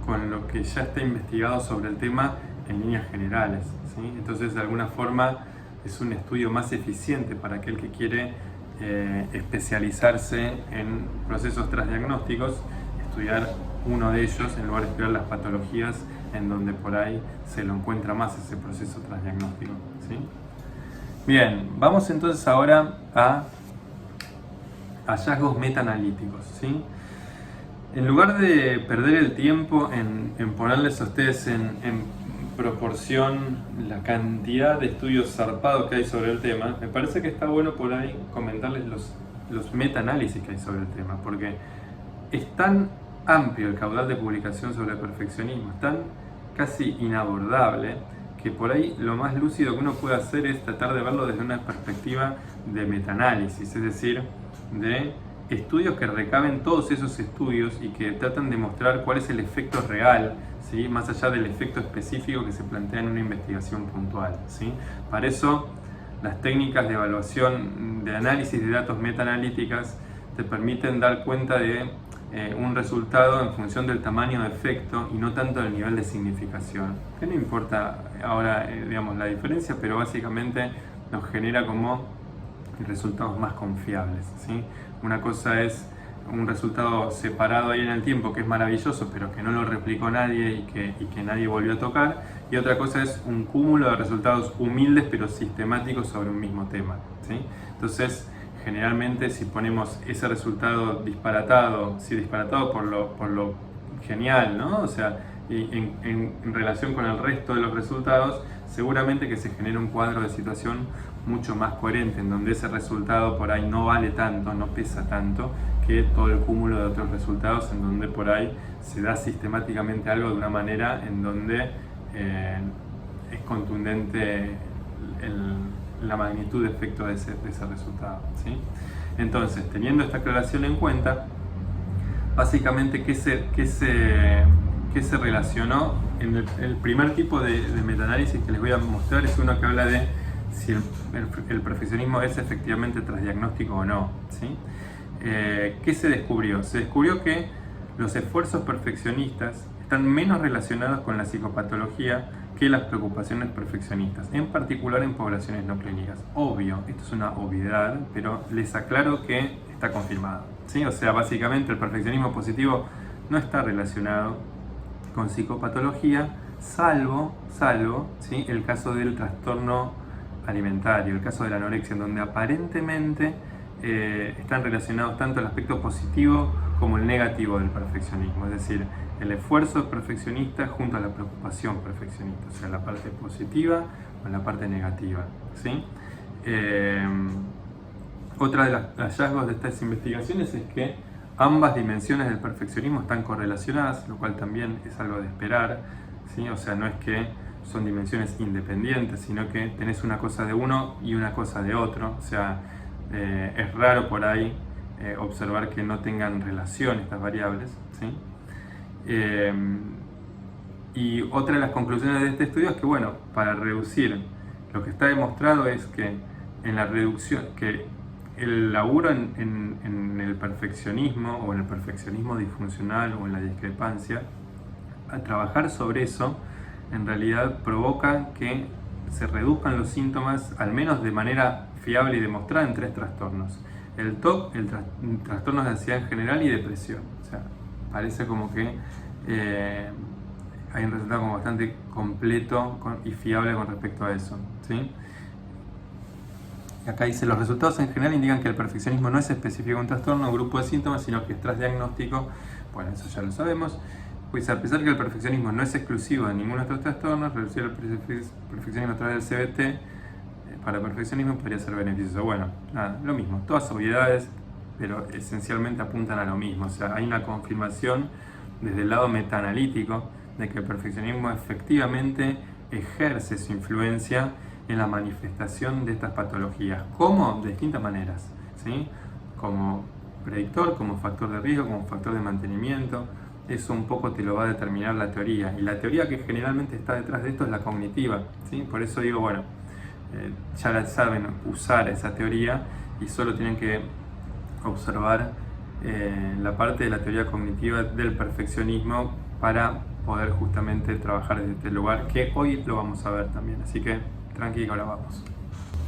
con lo que ya está investigado sobre el tema en líneas generales, ¿sí? Entonces, de alguna forma, es un estudio más eficiente para aquel que quiere especializarse en procesos transdiagnósticos, estudiar uno de ellos en lugar de estudiar las patologías en donde por ahí se lo encuentra más ese proceso transdiagnóstico, ¿sí? Bien, vamos entonces ahora a hallazgos metaanalíticos, ¿sí? En lugar de perder el tiempo en ponerles a ustedes en proporción la cantidad de estudios zarpados que hay sobre el tema, me parece que está bueno por ahí comentarles los metaanálisis que hay sobre el tema, porque es tan amplio el caudal de publicación sobre el perfeccionismo, es tan casi inabordable, que por ahí lo más lúcido que uno puede hacer es tratar de verlo desde una perspectiva de metaanálisis, es decir, de estudios que recaben todos esos estudios y que tratan de mostrar cuál es el efecto real, ¿sí? Más allá del efecto específico que se plantea en una investigación puntual, ¿sí? Para eso, las técnicas de evaluación, de análisis de datos metaanalíticas te permiten dar cuenta de un resultado en función del tamaño de efecto y no tanto del nivel de significación. Que no importa ahora, digamos, la diferencia, pero básicamente nos genera como resultados más confiables, ¿sí? Una cosa es un resultado separado ahí en el tiempo que es maravilloso, pero que no lo replicó nadie y que nadie volvió a tocar, y otra cosa es un cúmulo de resultados humildes pero sistemáticos sobre un mismo tema, ¿sí? Entonces, generalmente si ponemos ese resultado disparatado, sí, disparatado por lo genial, ¿no? O sea, en relación con el resto de los resultados, seguramente que se genera un cuadro de situación mucho más coherente, en donde ese resultado por ahí no vale tanto, no pesa tanto, que todo el cúmulo de otros resultados, en donde por ahí se da sistemáticamente algo de una manera en donde es contundente la magnitud de efecto de ese resultado, ¿sí? Entonces, teniendo esta aclaración en cuenta, básicamente, ¿qué se relacionó? En el primer tipo de metaanálisis que les voy a mostrar es uno que habla de si el perfeccionismo es efectivamente transdiagnóstico o no, ¿sí? ¿Qué se descubrió? Se descubrió que los esfuerzos perfeccionistas están menos relacionados con la psicopatología que las preocupaciones perfeccionistas, en particular en poblaciones no clínicas. Obvio, esto es una obviedad, pero les aclaro que está confirmado, ¿sí? O sea, básicamente el perfeccionismo positivo no está relacionado con psicopatología, salvo ¿sí? El caso del trastorno alimentario, el caso de la anorexia, en donde aparentemente están relacionados tanto el aspecto positivo como el negativo del perfeccionismo, es decir, el esfuerzo perfeccionista junto a la preocupación perfeccionista, o sea, la parte positiva o la parte negativa, ¿sí? Otra de los hallazgos de estas investigaciones es que ambas dimensiones del perfeccionismo están correlacionadas, lo cual también es algo de esperar, ¿sí? O sea, no es que son dimensiones independientes, sino que tenés una cosa de uno y una cosa de otro, o sea, es raro por ahí observar que no tengan relación estas variables, ¿sí? Y otra de las conclusiones de este estudio es que, bueno, para reducir, lo que está demostrado es que en la reducción, que el laburo en el perfeccionismo o en el perfeccionismo disfuncional o en la discrepancia, al trabajar sobre eso, en realidad provoca que se reduzcan los síntomas, al menos de manera fiable y demostrada, en 3 trastornos. El TOC, trastornos de ansiedad en general y depresión. O sea, parece como que hay un resultado como bastante completo y fiable con respecto a eso, ¿sí? Y acá dice, los resultados en general indican que el perfeccionismo no es específico de un trastorno o grupo de síntomas, sino que es transdiagnóstico. Bueno, eso ya lo sabemos. Pues a pesar que el perfeccionismo no es exclusivo de ningún otro trastorno, reducir el perfeccionismo a través del CBT para perfeccionismo podría ser beneficioso. Bueno, nada, lo mismo, todas obviedades, pero esencialmente apuntan a lo mismo. O sea, hay una confirmación desde el lado metaanalítico de que el perfeccionismo efectivamente ejerce su influencia en la manifestación de estas patologías. ¿Cómo? De distintas maneras, ¿sí? Como predictor, como factor de riesgo, como factor de mantenimiento. Eso un poco te lo va a determinar la teoría. Y la teoría que generalmente está detrás de esto es la cognitiva, ¿sí? Por eso digo, bueno, ya la saben usar esa teoría y solo tienen que observar la parte de la teoría cognitiva del perfeccionismo para poder justamente trabajar desde este lugar, que hoy lo vamos a ver también. Así que tranqui, que ahora vamos.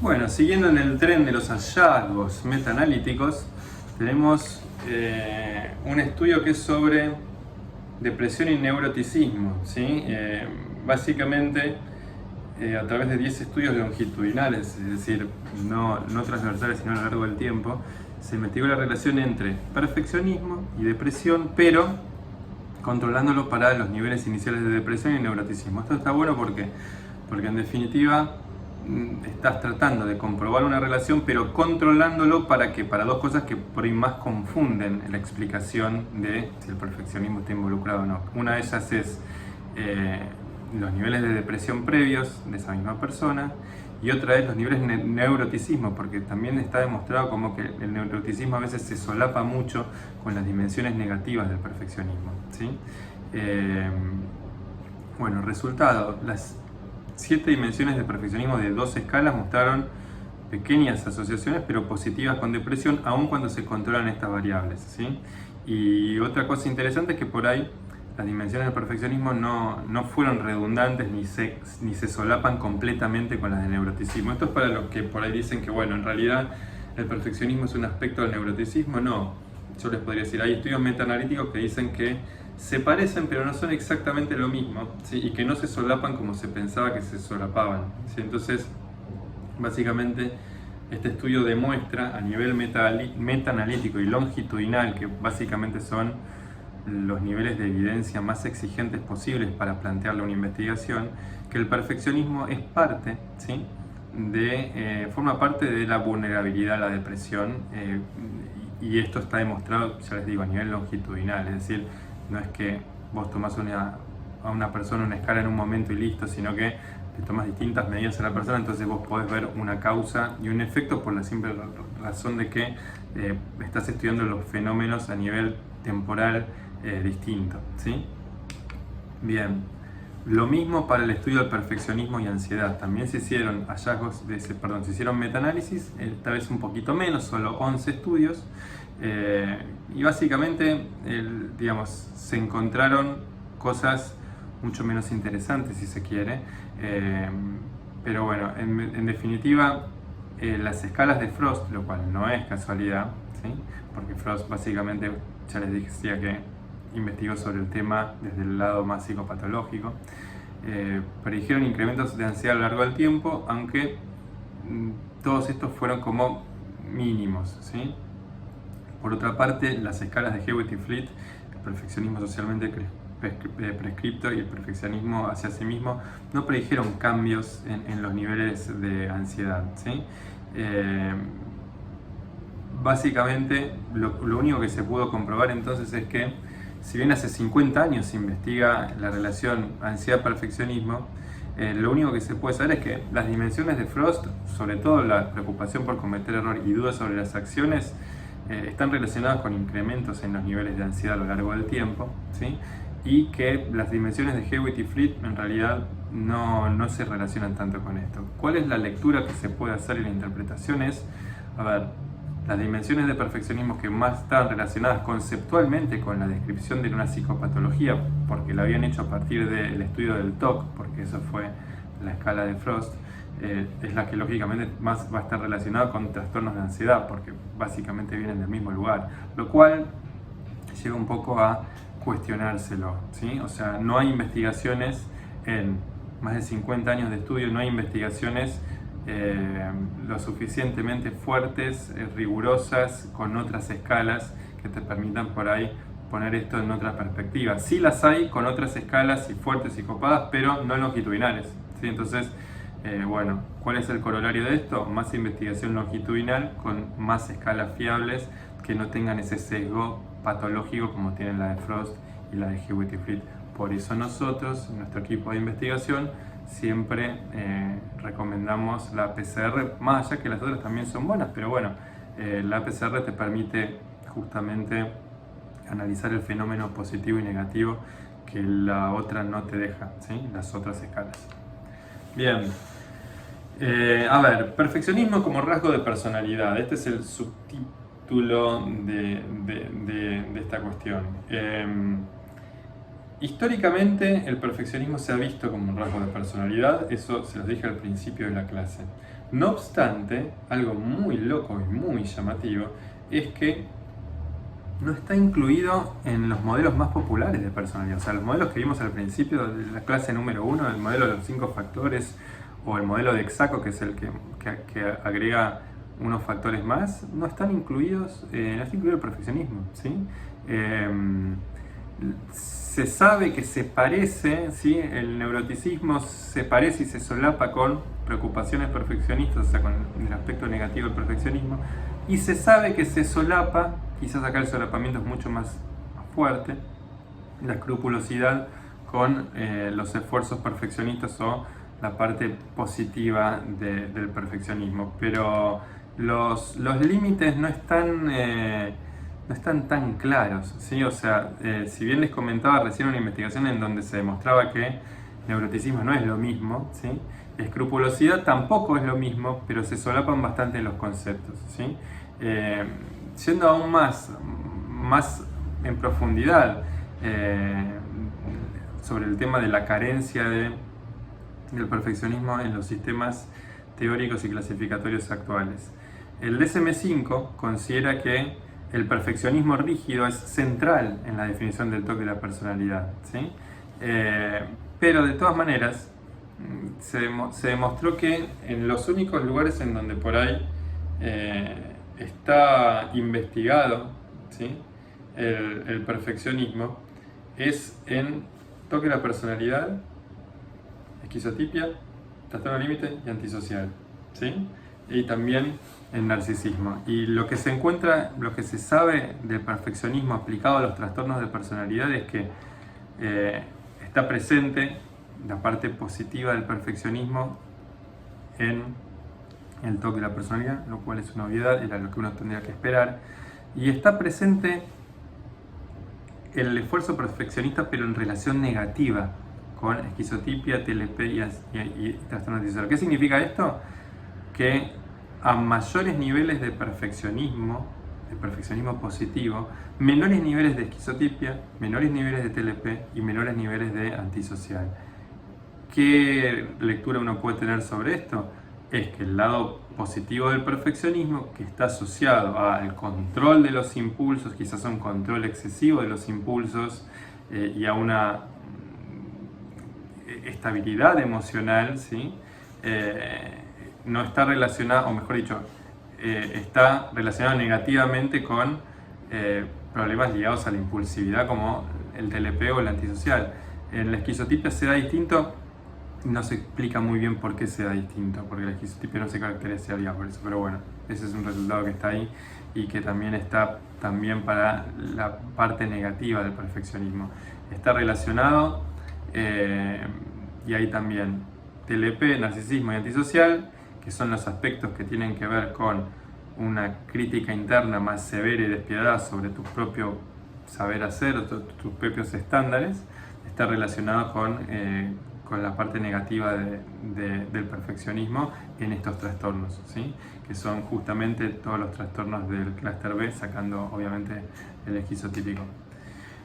Bueno, siguiendo en el tren de los hallazgos metaanalíticos, tenemos un estudio que es sobre depresión y neuroticismo, ¿sí? Básicamente a través de 10 estudios longitudinales, es decir, no transversales sino a lo largo del tiempo, se investigó la relación entre perfeccionismo y depresión, pero controlándolo para los niveles iniciales de depresión y neuroticismo. Esto está bueno porque en definitiva estás tratando de comprobar una relación, pero controlándolo para dos cosas que por ahí más confunden la explicación de si el perfeccionismo está involucrado o no. Una de ellas es los niveles de depresión previos de esa misma persona, y otra es los niveles de neuroticismo, porque también está demostrado como que el neuroticismo a veces se solapa mucho con las dimensiones negativas del perfeccionismo, ¿sí? Bueno, resultado, las 7 dimensiones de perfeccionismo de 2 escalas mostraron pequeñas asociaciones pero positivas con depresión, aun cuando se controlan estas variables, ¿sí? Y otra cosa interesante es que por ahí las dimensiones del perfeccionismo no fueron redundantes ni se solapan completamente con las del neuroticismo. Esto es para los que por ahí dicen que, bueno, en realidad el perfeccionismo es un aspecto del neuroticismo. No, yo les podría decir, hay estudios metaanalíticos que dicen que se parecen pero no son exactamente lo mismo, ¿sí? Y que no se solapan como se pensaba que se solapaban, ¿sí? Entonces, básicamente, este estudio demuestra a nivel metaanalítico y longitudinal, que básicamente son los niveles de evidencia más exigentes posibles para plantearle una investigación, que el perfeccionismo es parte, ¿sí? Forma parte de la vulnerabilidad a la depresión, y esto está demostrado, ya les digo, a nivel longitudinal, es decir, no es que vos tomás a una persona una escala en un momento y listo, sino que le tomas distintas medidas a la persona, entonces vos podés ver una causa y un efecto por la simple razón de que estás estudiando los fenómenos a nivel temporal distinto, ¿sí? Bien, lo mismo para el estudio del perfeccionismo y ansiedad. También se hicieron se hicieron metaanálisis, esta vez un poquito menos, solo 11 estudios, y básicamente, digamos, se encontraron cosas mucho menos interesantes, si se quiere, pero bueno, en definitiva, las escalas de Frost, lo cual no es casualidad, ¿sí? Porque Frost básicamente, ya les decía que investigó sobre el tema desde el lado más psicopatológico, predijeron incrementos de ansiedad a lo largo del tiempo, aunque todos estos fueron como mínimos, ¿sí? Por otra parte, las escalas de Hewitt y Fleet, el perfeccionismo socialmente prescripto y el perfeccionismo hacia sí mismo, no predijeron cambios en los niveles de ansiedad, ¿sí? Básicamente, lo único que se pudo comprobar entonces es que, si bien hace 50 años se investiga la relación ansiedad-perfeccionismo, lo único que se puede saber es que las dimensiones de Frost, sobre todo la preocupación por cometer error y dudas sobre las acciones, están relacionadas con incrementos en los niveles de ansiedad a lo largo del tiempo, ¿sí? Y que las dimensiones de Hewitt y Fleet en realidad no se relacionan tanto con esto. ¿Cuál es la lectura que se puede hacer y la interpretación? Es, a ver, las dimensiones de perfeccionismo que más estaban relacionadas conceptualmente con la descripción de una psicopatología, porque la habían hecho a partir del estudio del TOC, porque eso fue la escala de Frost, es la que lógicamente más va a estar relacionada con trastornos de ansiedad, porque básicamente vienen del mismo lugar, lo cual llega un poco a cuestionárselo, ¿sí? O sea, no hay investigaciones en más de 50 años de estudio, no hay investigaciones lo suficientemente fuertes, rigurosas, con otras escalas que te permitan por ahí poner esto en otra perspectiva. Sí las hay con otras escalas y fuertes y copadas, pero no longitudinales, ¿sí? Entonces, bueno, ¿cuál es el corolario de esto? Más investigación longitudinal con más escalas fiables que no tengan ese sesgo patológico como tienen la de Frost y la de Hewitt y Fleet. Por eso nosotros, nuestro equipo de investigación, siempre recomendamos la PCR, más allá que las otras también son buenas, pero bueno, la PCR te permite justamente analizar el fenómeno positivo y negativo que la otra no te deja, ¿sí? Las otras escalas. Bien, a ver, perfeccionismo como rasgo de personalidad, este es el subtítulo de esta cuestión. Históricamente el perfeccionismo se ha visto como un rasgo de personalidad, eso se los dije al principio de la clase. No obstante, algo muy loco y muy llamativo es que no está incluido en los modelos más populares de personalidad. O sea, los modelos que vimos al principio de la clase número 1, el modelo de los 5 factores o el modelo de Exaco, que es el que agrega unos factores más, no están incluidos, no está incluido el perfeccionismo, ¿sí? Se sabe que se parece, ¿sí? El neuroticismo se parece y se solapa con preocupaciones perfeccionistas, o sea, con el aspecto negativo del perfeccionismo, y se sabe que se solapa, quizás acá el solapamiento es mucho más fuerte, la escrupulosidad con los esfuerzos perfeccionistas o la parte positiva del perfeccionismo, pero los límites no están tan claros, ¿sí? O sea, si bien les comentaba recién una investigación en donde se demostraba que neuroticismo no es lo mismo, ¿sí? Escrupulosidad tampoco es lo mismo, pero se solapan bastante los conceptos, ¿sí? Yendo aún más en profundidad sobre el tema de la carencia del perfeccionismo en los sistemas teóricos y clasificatorios actuales. El DSM-5 considera que el perfeccionismo rígido es central en la definición del toque de la personalidad, ¿sí? Pero de todas maneras se demostró que en los únicos lugares en donde por ahí está investigado, ¿sí? el perfeccionismo es en toque de la personalidad, esquizotipia, trastorno límite y antisocial, ¿sí? Y también el narcisismo. Y lo que se encuentra, lo que se sabe del perfeccionismo aplicado a los trastornos de personalidad es que está presente la parte positiva del perfeccionismo en el toque de la personalidad, lo cual es una obviedad, era lo que uno tendría que esperar. Y está presente el esfuerzo perfeccionista, pero en relación negativa con esquizotipia, TLP y trastorno antisocial. ¿Qué significa esto? Que a mayores niveles de perfeccionismo positivo, menores niveles de esquizotipia, menores niveles de TLP y menores niveles de antisocial. ¿Qué lectura uno puede tener sobre esto? Es que el lado positivo del perfeccionismo, que está asociado al control de los impulsos, quizás a un control excesivo de los impulsos y a una estabilidad emocional, ¿sí? No está relacionado, o mejor dicho, está relacionado negativamente con problemas ligados a la impulsividad como el TLP o el antisocial. En la esquizotipia se da distinto, no se explica muy bien por qué se da distinto, porque la esquizotipia no se caracterizaría por eso, pero bueno, ese es un resultado que está ahí y que también está para la parte negativa del perfeccionismo. Está relacionado y hay también TLP, narcisismo y antisocial, que son los aspectos que tienen que ver con una crítica interna más severa y despiadada sobre tu propio saber hacer o tus propios estándares. Está relacionado con la parte negativa del perfeccionismo en estos trastornos, ¿sí? Que son justamente todos los trastornos del clúster B, sacando obviamente el esquizotípico.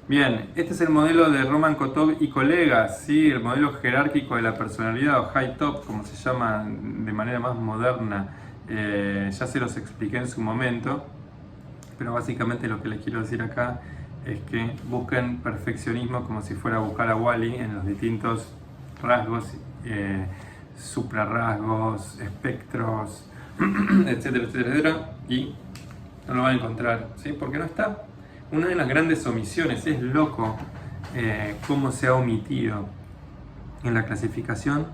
Bien, este es el modelo de Roman Kotov y colegas, ¿sí? El modelo jerárquico de la personalidad, o high top, como se llama de manera más moderna. Ya se los expliqué en su momento, pero básicamente lo que les quiero decir acá es que busquen perfeccionismo como si fuera a buscar a Wall-E en los distintos rasgos, suprarrasgos, espectros, etcétera, etcétera, etcétera, y no lo van a encontrar, ¿sí? Porque no está. Una de las grandes omisiones, es loco cómo se ha omitido en la clasificación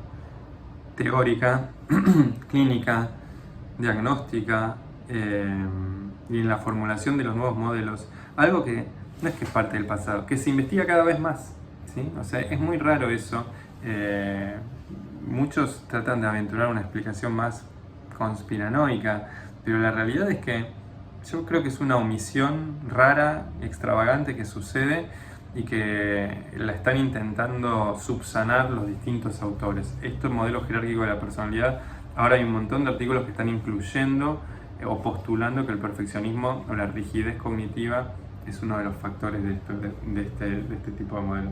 teórica, clínica, diagnóstica y en la formulación de los nuevos modelos, algo que no es que es parte del pasado, que se investiga cada vez más, ¿sí? O sea, es muy raro eso. Muchos tratan de aventurar una explicación más conspiranoica, pero la realidad es que yo creo que es una omisión rara, extravagante que sucede y que la están intentando subsanar los distintos autores. Esto es el modelo jerárquico de la personalidad. Ahora hay un montón de artículos que están incluyendo o postulando que el perfeccionismo o la rigidez cognitiva es uno de los factores de este tipo de modelo.